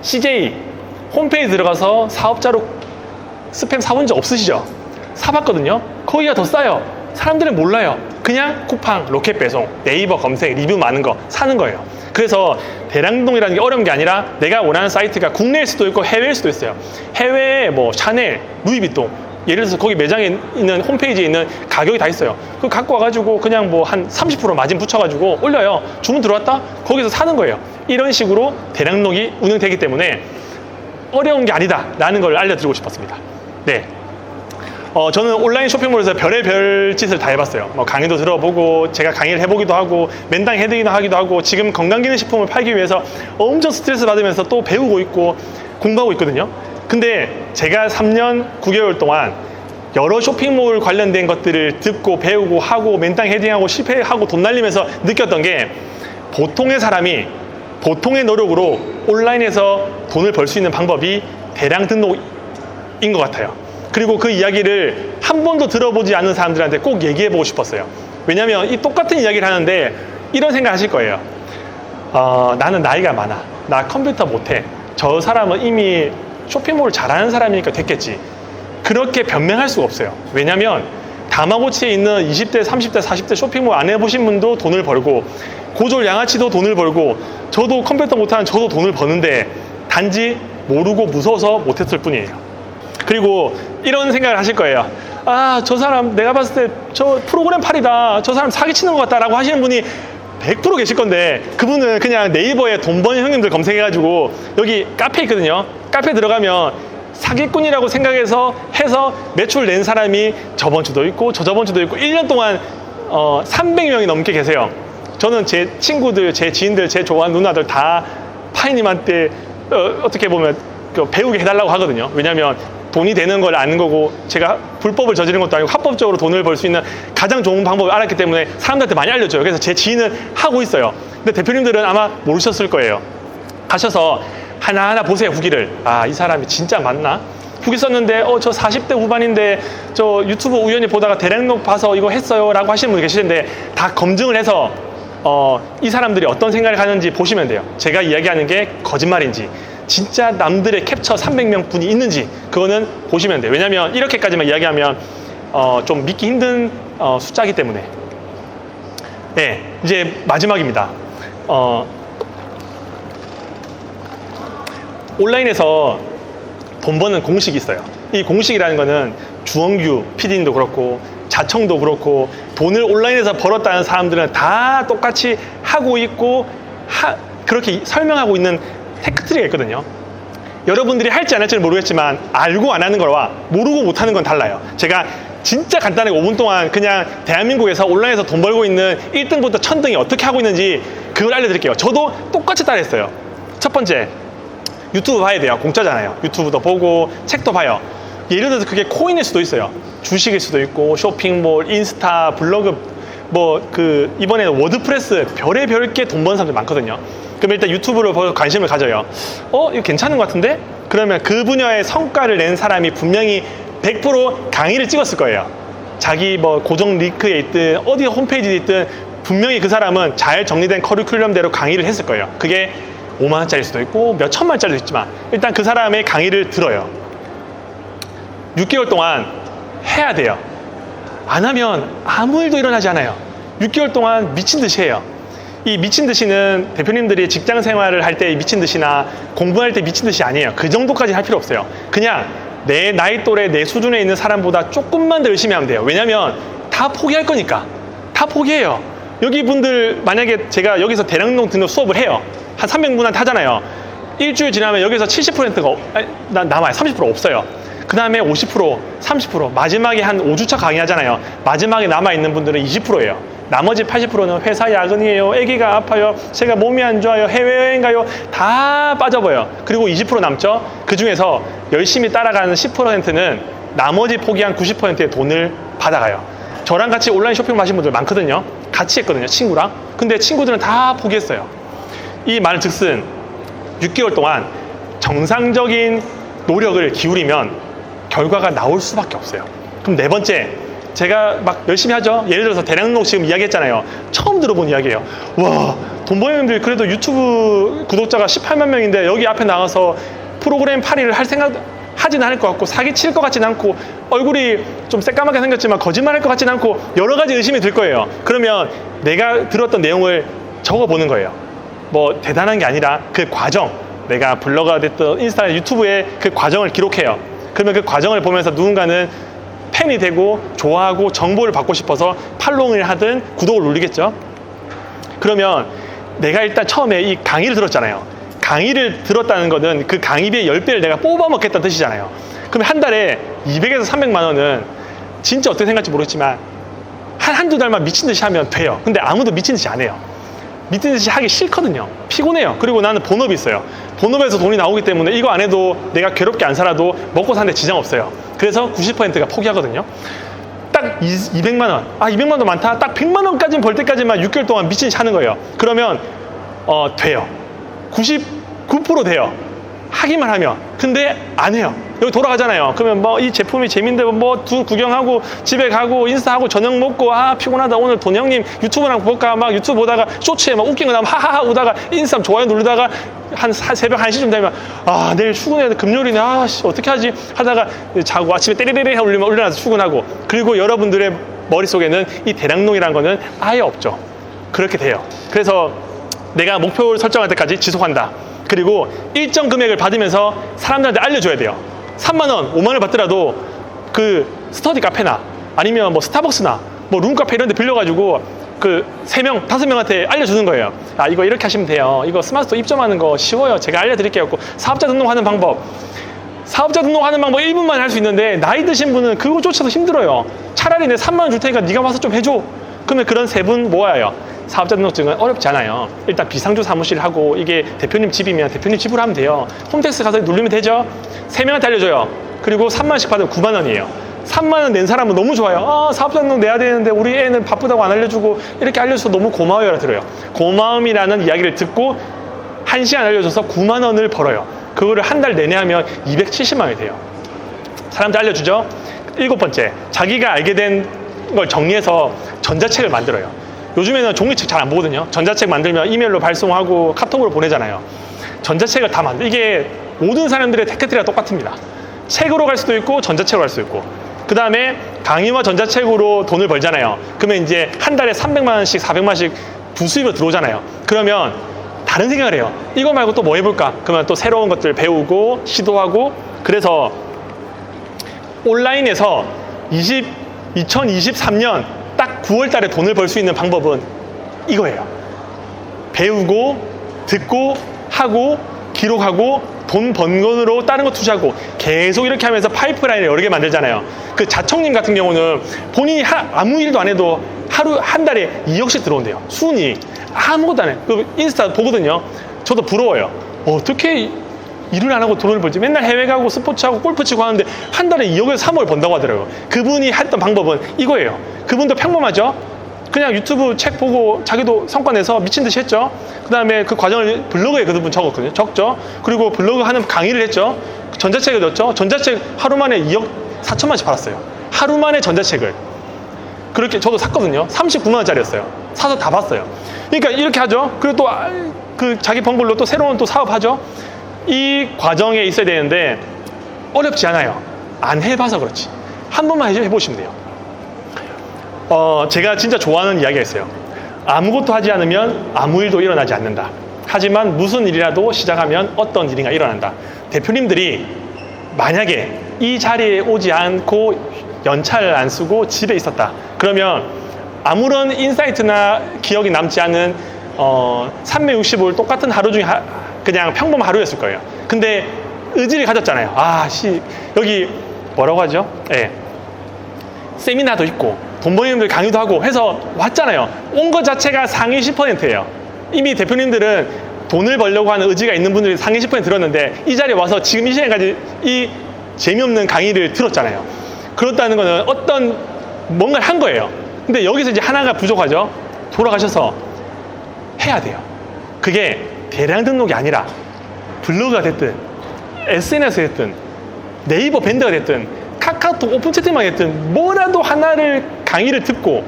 [SPEAKER 1] CJ 홈페이지 들어가서 사업자로 스팸 사본 적 없으시죠? 사봤거든요. 거기가 더 싸요. 사람들은 몰라요. 그냥 쿠팡, 로켓 배송, 네이버 검색, 리뷰 많은 거 사는 거예요. 그래서 대량동이라는 게 어려운 게 아니라 내가 원하는 사이트가 국내일 수도 있고 해외일 수도 있어요. 해외에 뭐 샤넬, 루이비통 예를 들어서 거기 매장에 있는 홈페이지에 있는 가격이 다 있어요. 그거 갖고 와가지고 그냥 뭐 한 30% 마진 붙여가지고 올려요. 주문 들어왔다? 거기서 사는 거예요. 이런 식으로 대량록이 운영되기 때문에 어려운 게 아니다 라는 걸 알려드리고 싶었습니다. 네. 저는 온라인 쇼핑몰에서 별의별 짓을 다 해봤어요. 뭐 강의도 들어보고 제가 강의를 해보기도 하고 맨당 해드기도 하기도 하고 지금 건강기능식품을 팔기 위해서 엄청 스트레스 받으면서 또 배우고 있고 공부하고 있거든요. 근데 제가 3년 9개월 동안 여러 쇼핑몰 관련된 것들을 듣고 배우고 하고 맨땅 헤딩하고 실패하고 돈 날리면서 느꼈던 게 보통의 사람이 보통의 노력으로 온라인에서 돈을 벌 수 있는 방법이 대량 등록인 것 같아요. 그리고 그 이야기를 한 번도 들어보지 않은 사람들한테 꼭 얘기해보고 싶었어요. 왜냐면 이 똑같은 이야기를 하는데 이런 생각 하실 거예요. 나는 나이가 많아. 나 컴퓨터 못해. 저 사람은 이미 쇼핑몰을 잘하는 사람이니까 됐겠지. 그렇게 변명할 수가 없어요. 왜냐면 다마고치에 있는 20대, 30대, 40대 쇼핑몰 안 해보신 분도 돈을 벌고 고졸 양아치도 돈을 벌고 저도 컴퓨터 못하는 저도 돈을 버는데 단지 모르고 무서워서 못했을 뿐이에요. 그리고 이런 생각을 하실 거예요. 아, 저 사람 내가 봤을 때 저 프로그램 팔이다. 저 사람 사기치는 것 같다 라고 하시는 분이 100% 계실 건데 그분은 그냥 네이버에 돈 버는 형님들 검색해가지고 여기 카페 있거든요. 카페 들어가면 사기꾼이라고 생각해서 매출 낸 사람이 저번 주도 있고 저저번 주도 있고 1년 동안 300명이 넘게 계세요. 저는 제 친구들, 제 지인들, 제 좋아하는 누나들 다 파이님한테 어떻게 보면 배우게 해달라고 하거든요. 왜냐면 돈이 되는 걸 아는 거고 제가 불법을 저지른 것도 아니고 합법적으로 돈을 벌 수 있는 가장 좋은 방법을 알았기 때문에 사람들한테 많이 알려줘요. 그래서 제 지인은 하고 있어요. 근데 대표님들은 아마 모르셨을 거예요. 가셔서 하나하나 보세요. 후기를. 아, 이 사람이 진짜 맞나? 후기 썼는데 저 40대 후반인데 저 유튜브 우연히 보다가 대량록 봐서 이거 했어요 라고 하시는 분이 계시는데 다 검증을 해서 이 사람들이 어떤 생각을 하는지 보시면 돼요. 제가 이야기하는 게 거짓말인지 진짜 남들의 캡처 300명 분이 있는지 그거는 보시면 돼요. 왜냐면 이렇게까지만 이야기하면 좀 믿기 힘든 숫자이기 때문에. 네, 이제 마지막입니다. 온라인에서 돈 버는 공식이 있어요. 이 공식이라는 거는 주원규 PD님도 그렇고 자청도 그렇고 돈을 온라인에서 벌었다는 사람들은 다 똑같이 하고 있고 그렇게 설명하고 있는 테크트리가 있거든요. 여러분들이 할지 안 할지는 모르겠지만 알고 안 하는 거와 모르고 못하는 건 달라요. 제가 진짜 간단하게 5분 동안 그냥 대한민국에서 온라인에서 돈 벌고 있는 1등부터 1000등이 어떻게 하고 있는지 그걸 알려드릴게요. 저도 똑같이 따라했어요. 첫 번째, 유튜브 봐야 돼요. 공짜잖아요. 유튜브도 보고 책도 봐요. 예를 들어서 그게 코인일 수도 있어요. 주식일 수도 있고 쇼핑몰, 인스타, 블로그 이번에는 워드프레스 별의별 게 돈 버는 사람들 많거든요. 그럼 일단 유튜브를 보고 관심을 가져요. 이거 괜찮은 것 같은데? 그러면 그 분야의 성과를 낸 사람이 분명히 100% 강의를 찍었을 거예요. 자기 고정 링크에 있든 어디 홈페이지에 있든 분명히 그 사람은 잘 정리된 커리큘럼대로 강의를 했을 거예요. 그게 5만 원짜리일 수도 있고 몇 천만 원짜리도 있지만 일단 그 사람의 강의를 들어요. 6개월 동안 해야 돼요. 안 하면 아무 일도 일어나지 않아요. 6개월 동안 미친 듯이 해요. 이 미친 듯이는 대표님들이 직장 생활을 할 때 미친 듯이나 공부할 때 미친 듯이 아니에요. 그 정도까지 할 필요 없어요. 그냥 내 나이 또래 내 수준에 있는 사람보다 조금만 더 열심히 하면 돼요. 왜냐면 다 포기할 거니까. 다 포기해요. 여기 분들 만약에 제가 여기서 대량농 등록 수업을 해요. 한 300분한테 하잖아요. 일주일 지나면 여기서 70%가 남아요. 30% 없어요. 그 다음에 50%, 30%, 마지막에 한 5주차 강의하잖아요. 마지막에 남아있는 분들은 20%예요. 나머지 80%는 회사 야근이에요. 아기가 아파요. 제가 몸이 안 좋아요. 해외여행 가요. 다 빠져버려요. 그리고 20% 남죠. 그 중에서 열심히 따라가는 10%는 나머지 포기한 90%의 돈을 받아가요. 저랑 같이 온라인 쇼핑 하신 분들 많거든요. 같이 했거든요. 친구랑. 근데 친구들은 다 포기했어요. 이 말 즉슨 6개월 동안 정상적인 노력을 기울이면 결과가 나올 수밖에 없어요. 그럼 네 번째, 제가 막 열심히 하죠. 예를 들어서 대량농 지금 이야기했잖아요. 처음 들어본 이야기예요. 와, 돈 버는 분들 그래도 유튜브 구독자가 18만 명인데 여기 앞에 나가서 프로그램 파리를 할 생각 하진 않을 것 같고 사기 칠 것 같진 않고 얼굴이 좀 새까맣게 생겼지만 거짓말 할 것 같진 않고 여러 가지 의심이 들 거예요. 그러면 내가 들었던 내용을 적어보는 거예요. 대단한 게 아니라 그 과정, 내가 블로거가 됐든 인스타, 유튜브에 그 과정을 기록해요. 그러면 그 과정을 보면서 누군가는 팬이 되고 좋아하고 정보를 받고 싶어서 팔로우를 하든 구독을 누르겠죠. 그러면 내가 일단 처음에 이 강의를 들었잖아요. 강의를 들었다는 거는 그 강의비의 10배를 내가 뽑아먹겠다는 뜻이잖아요. 그러면 한 달에 200에서 300만 원은 진짜 어떻게 생각할지 모르겠지만 한두 달만 미친 듯이 하면 돼요. 근데 아무도 미친 듯이 안 해요. 미친 듯이 하기 싫거든요. 피곤해요. 그리고 나는 본업이 있어요. 본업에서 돈이 나오기 때문에 이거 안 해도 내가 괴롭게 안 살아도 먹고 사는데 지장 없어요. 그래서 90%가 포기하거든요. 딱 200만 원. 200만 원도 많다. 딱 100만 원까지는 벌 때까지만 6개월 동안 미친 듯이 하는 거예요. 그러면 돼요. 99% 돼요. 하기만 하면. 근데 안 해요. 여기 돌아가잖아요. 그러면 이 제품이 재밌는데 구경하고 집에 가고 인스타하고 저녁 먹고 피곤하다 오늘 돈 형님 유튜브랑 볼까 막 유튜브 보다가 쇼츠에 막 웃긴 거 나오면 하하하 우다가 인스타 좋아요 누르다가 새벽 1시쯤 되면 내일 출근해야 돼. 금요일이네. 어떻게 하지 하다가 자고 아침에 때리리리 울리면 일어나서 출근하고. 그리고 여러분들의 머릿속에는 이 대량농이라는 거는 아예 없죠. 그렇게 돼요. 그래서 내가 목표를 설정할 때까지 지속한다. 그리고 일정 금액을 받으면서 사람들한테 알려줘야 돼요. 3만 원, 5만 원을 받더라도 그 스터디 카페나 아니면 스타벅스나 룸카페 이런 데 빌려가지고 그 3명, 5명한테 알려주는 거예요. 이거 이렇게 하시면 돼요. 이거 스마트스토어 입점하는 거 쉬워요. 제가 알려드릴게요. 사업자 등록하는 방법. 사업자 등록하는 방법 1분만 할 수 있는데 나이 드신 분은 그거조차도 힘들어요. 차라리 내 3만 원 줄 테니까 네가 와서 좀 해줘. 그러면 그런 3분 모아요. 사업자 등록증은 어렵지 않아요. 일단 비상주 사무실 하고 이게 대표님 집이면 대표님 집으로 하면 돼요. 홈택스 가서 누르면 되죠. 3명한테 알려줘요. 그리고 3만 원씩 받으면 9만 원이에요. 3만 원 낸 사람은 너무 좋아요. 사업자 등록 내야 되는데 우리 애는 바쁘다고 안 알려주고 이렇게 알려줘서 너무 고마워요라 들어요. 고마움이라는 이야기를 듣고 1시간 알려줘서 9만 원을 벌어요. 그거를 한 달 내내 하면 270만 원이 돼요. 사람들 알려주죠. 7번째, 자기가 알게 된 걸 정리해서 전자책을 만들어요. 요즘에는 종이책 잘 안 보거든요. 전자책 만들면 이메일로 발송하고 카톡으로 보내잖아요. 전자책을 다 이게 모든 사람들의 테크트리가 똑같습니다. 책으로 갈 수도 있고 전자책으로 갈 수도 있고. 그 다음에 강의와 전자책으로 돈을 벌잖아요. 그러면 이제 한 달에 300만 원씩 400만 원씩 부수입으로 들어오잖아요. 그러면 다른 생각을 해요. 이거 말고 또 뭐 해볼까? 그러면 또 새로운 것들 배우고 시도하고. 그래서 온라인에서 2023년 딱 9월 달에 돈을 벌 수 있는 방법은 이거예요. 배우고, 듣고, 하고, 기록하고, 돈 번 돈으로 다른 거 투자하고, 계속 이렇게 하면서 파이프라인을 여러 개 만들잖아요. 그 자청님 같은 경우는 본인이 아무 일도 안 해도 한 달에 2억씩 들어온대요. 순이익. 아무것도 안 해. 그 인스타 보거든요. 저도 부러워요. 어떻게 일을 안 하고 돈을 벌지? 맨날 해외 가고 스포츠하고 골프 치고 하는데 한 달에 2억에서 3억을 번다고 하더라고요. 그분이 했던 방법은 이거예요. 그분도 평범하죠? 그냥 유튜브 책 보고 자기도 성과 내서 미친 듯이 했죠. 그 다음에 그 과정을 블로그에 그분 적었거든요. 적죠. 그리고 블로그 하는 강의를 했죠. 전자책을 넣었죠. 전자책 하루 만에 2억 4천만 원씩 팔았어요. 하루 만에 전자책을. 그렇게 저도 샀거든요. 39만 원짜리였어요. 사서 다 봤어요. 그러니까 이렇게 하죠. 그리고 또 그 자기 번 걸로 또 새로운 또 사업 하죠. 이 과정에 있어야 되는데 어렵지 않아요. 안 해봐서 그렇지. 한 번만 해보시면 돼요. 제가 진짜 좋아하는 이야기가 있어요. 아무것도 하지 않으면 아무 일도 일어나지 않는다. 하지만 무슨 일이라도 시작하면 어떤 일인가 일어난다. 대표님들이 만약에 이 자리에 오지 않고 연차를 안 쓰고 집에 있었다. 그러면 아무런 인사이트나 기억이 남지 않은 365일 똑같은 하루 중에 그냥 평범한 하루였을 거예요. 근데 의지를 가졌잖아요. 여기 뭐라고 하죠? 세미나도 있고 돈 버는 분들 강의도 하고 해서 왔잖아요. 온 것 자체가 상위 10%예요. 이미 대표님들은 돈을 벌려고 하는 의지가 있는 분들이 상위 10% 들었는데 이 자리에 와서 지금 이 시간까지 이 재미없는 강의를 들었잖아요. 그렇다는 거는 어떤 뭔가를 한 거예요. 근데 여기서 이제 하나가 부족하죠. 돌아가셔서 해야 돼요. 그게 대량 등록이 아니라 블로그가 됐든 SNS가 됐든 네이버 밴드가 됐든 카카오톡 오픈 채팅방이 됐든 뭐라도 하나를 강의를 듣고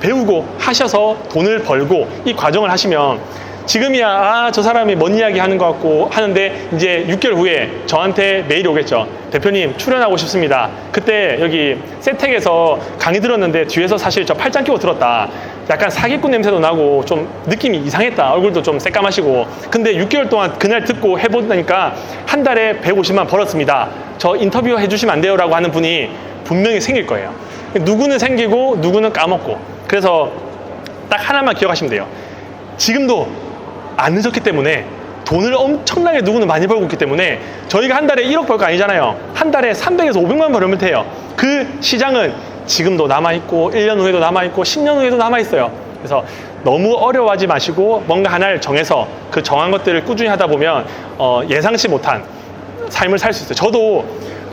[SPEAKER 1] 배우고 하셔서 돈을 벌고 이 과정을 하시면 지금이야 저 사람이 뭔 이야기 하는 것 같고 하는데 이제 6개월 후에 저한테 메일이 오겠죠. 대표님 출연하고 싶습니다. 그때 여기 세택에서 강의 들었는데 뒤에서 사실 저 팔짱 끼고 들었다. 약간 사기꾼 냄새도 나고 좀 느낌이 이상했다. 얼굴도 좀 새까마시고. 근데 6개월 동안 그날 듣고 해보니까 한 달에 150만 벌었습니다. 저 인터뷰 해주시면 안 돼요? 라고 하는 분이 분명히 생길 거예요. 누구는 생기고 누구는 까먹고. 그래서 딱 하나만 기억하시면 돼요. 지금도 안 늦었기 때문에 돈을 엄청나게 누구는 많이 벌고 있기 때문에 저희가 한 달에 1억 벌 거 아니잖아요. 한 달에 300에서 500만 벌면 돼요. 그 시장은 지금도 남아있고 1년 후에도 남아있고 10년 후에도 남아있어요. 그래서 너무 어려워하지 마시고 뭔가 하나를 정해서 그 정한 것들을 꾸준히 하다 보면 예상치 못한 삶을 살 수 있어요. 저도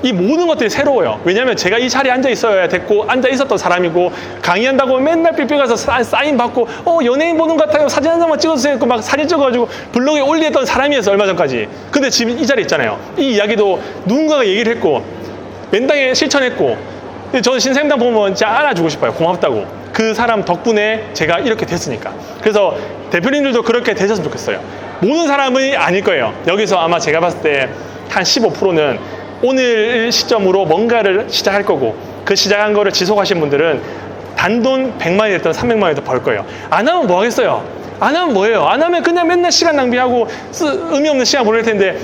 [SPEAKER 1] 이 모든 것들이 새로워요. 왜냐면 제가 이 자리에 앉아 있어야 됐고 앉아 있었던 사람이고 강의한다고 맨날 삐삐 가서 사인 받고 연예인 보는 것 같아요. 사진 한 장만 찍어주세요. 막 사진 찍어가지고 블로그에 올리던 사람이었어요. 얼마 전까지. 근데 지금 이 자리에 있잖아요. 이 이야기도 누군가가 얘기를 했고 맨땅에 실천했고 저는 신생당 보면 진짜 안아주고 싶어요. 고맙다고. 그 사람 덕분에 제가 이렇게 됐으니까. 그래서 대표님들도 그렇게 되셨으면 좋겠어요. 모든 사람이 아닐 거예요. 여기서 아마 제가 봤을 때 한 15%는 오늘 시점으로 뭔가를 시작할 거고 그 시작한 거를 지속하신 분들은 단돈 100만이 됐든 300만이 됐든 벌 거예요. 안 하면 뭐 하겠어요? 안 하면 뭐예요? 안 하면 그냥 맨날 시간 낭비하고 의미 없는 시간 보낼 텐데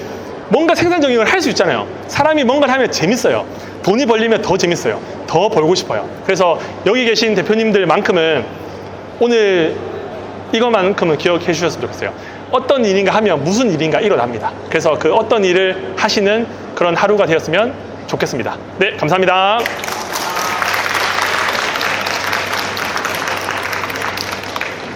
[SPEAKER 1] 뭔가 생산적인 걸 할 수 있잖아요. 사람이 뭔가를 하면 재밌어요. 돈이 벌리면 더 재밌어요. 더 벌고 싶어요. 그래서 여기 계신 대표님들만큼은 오늘 이것만큼은 기억해 주셨으면 좋겠어요. 어떤 일인가 하면 무슨 일인가 일어납니다. 그래서 그 어떤 일을 하시는 그런 하루가 되었으면 좋겠습니다. 네, 감사합니다.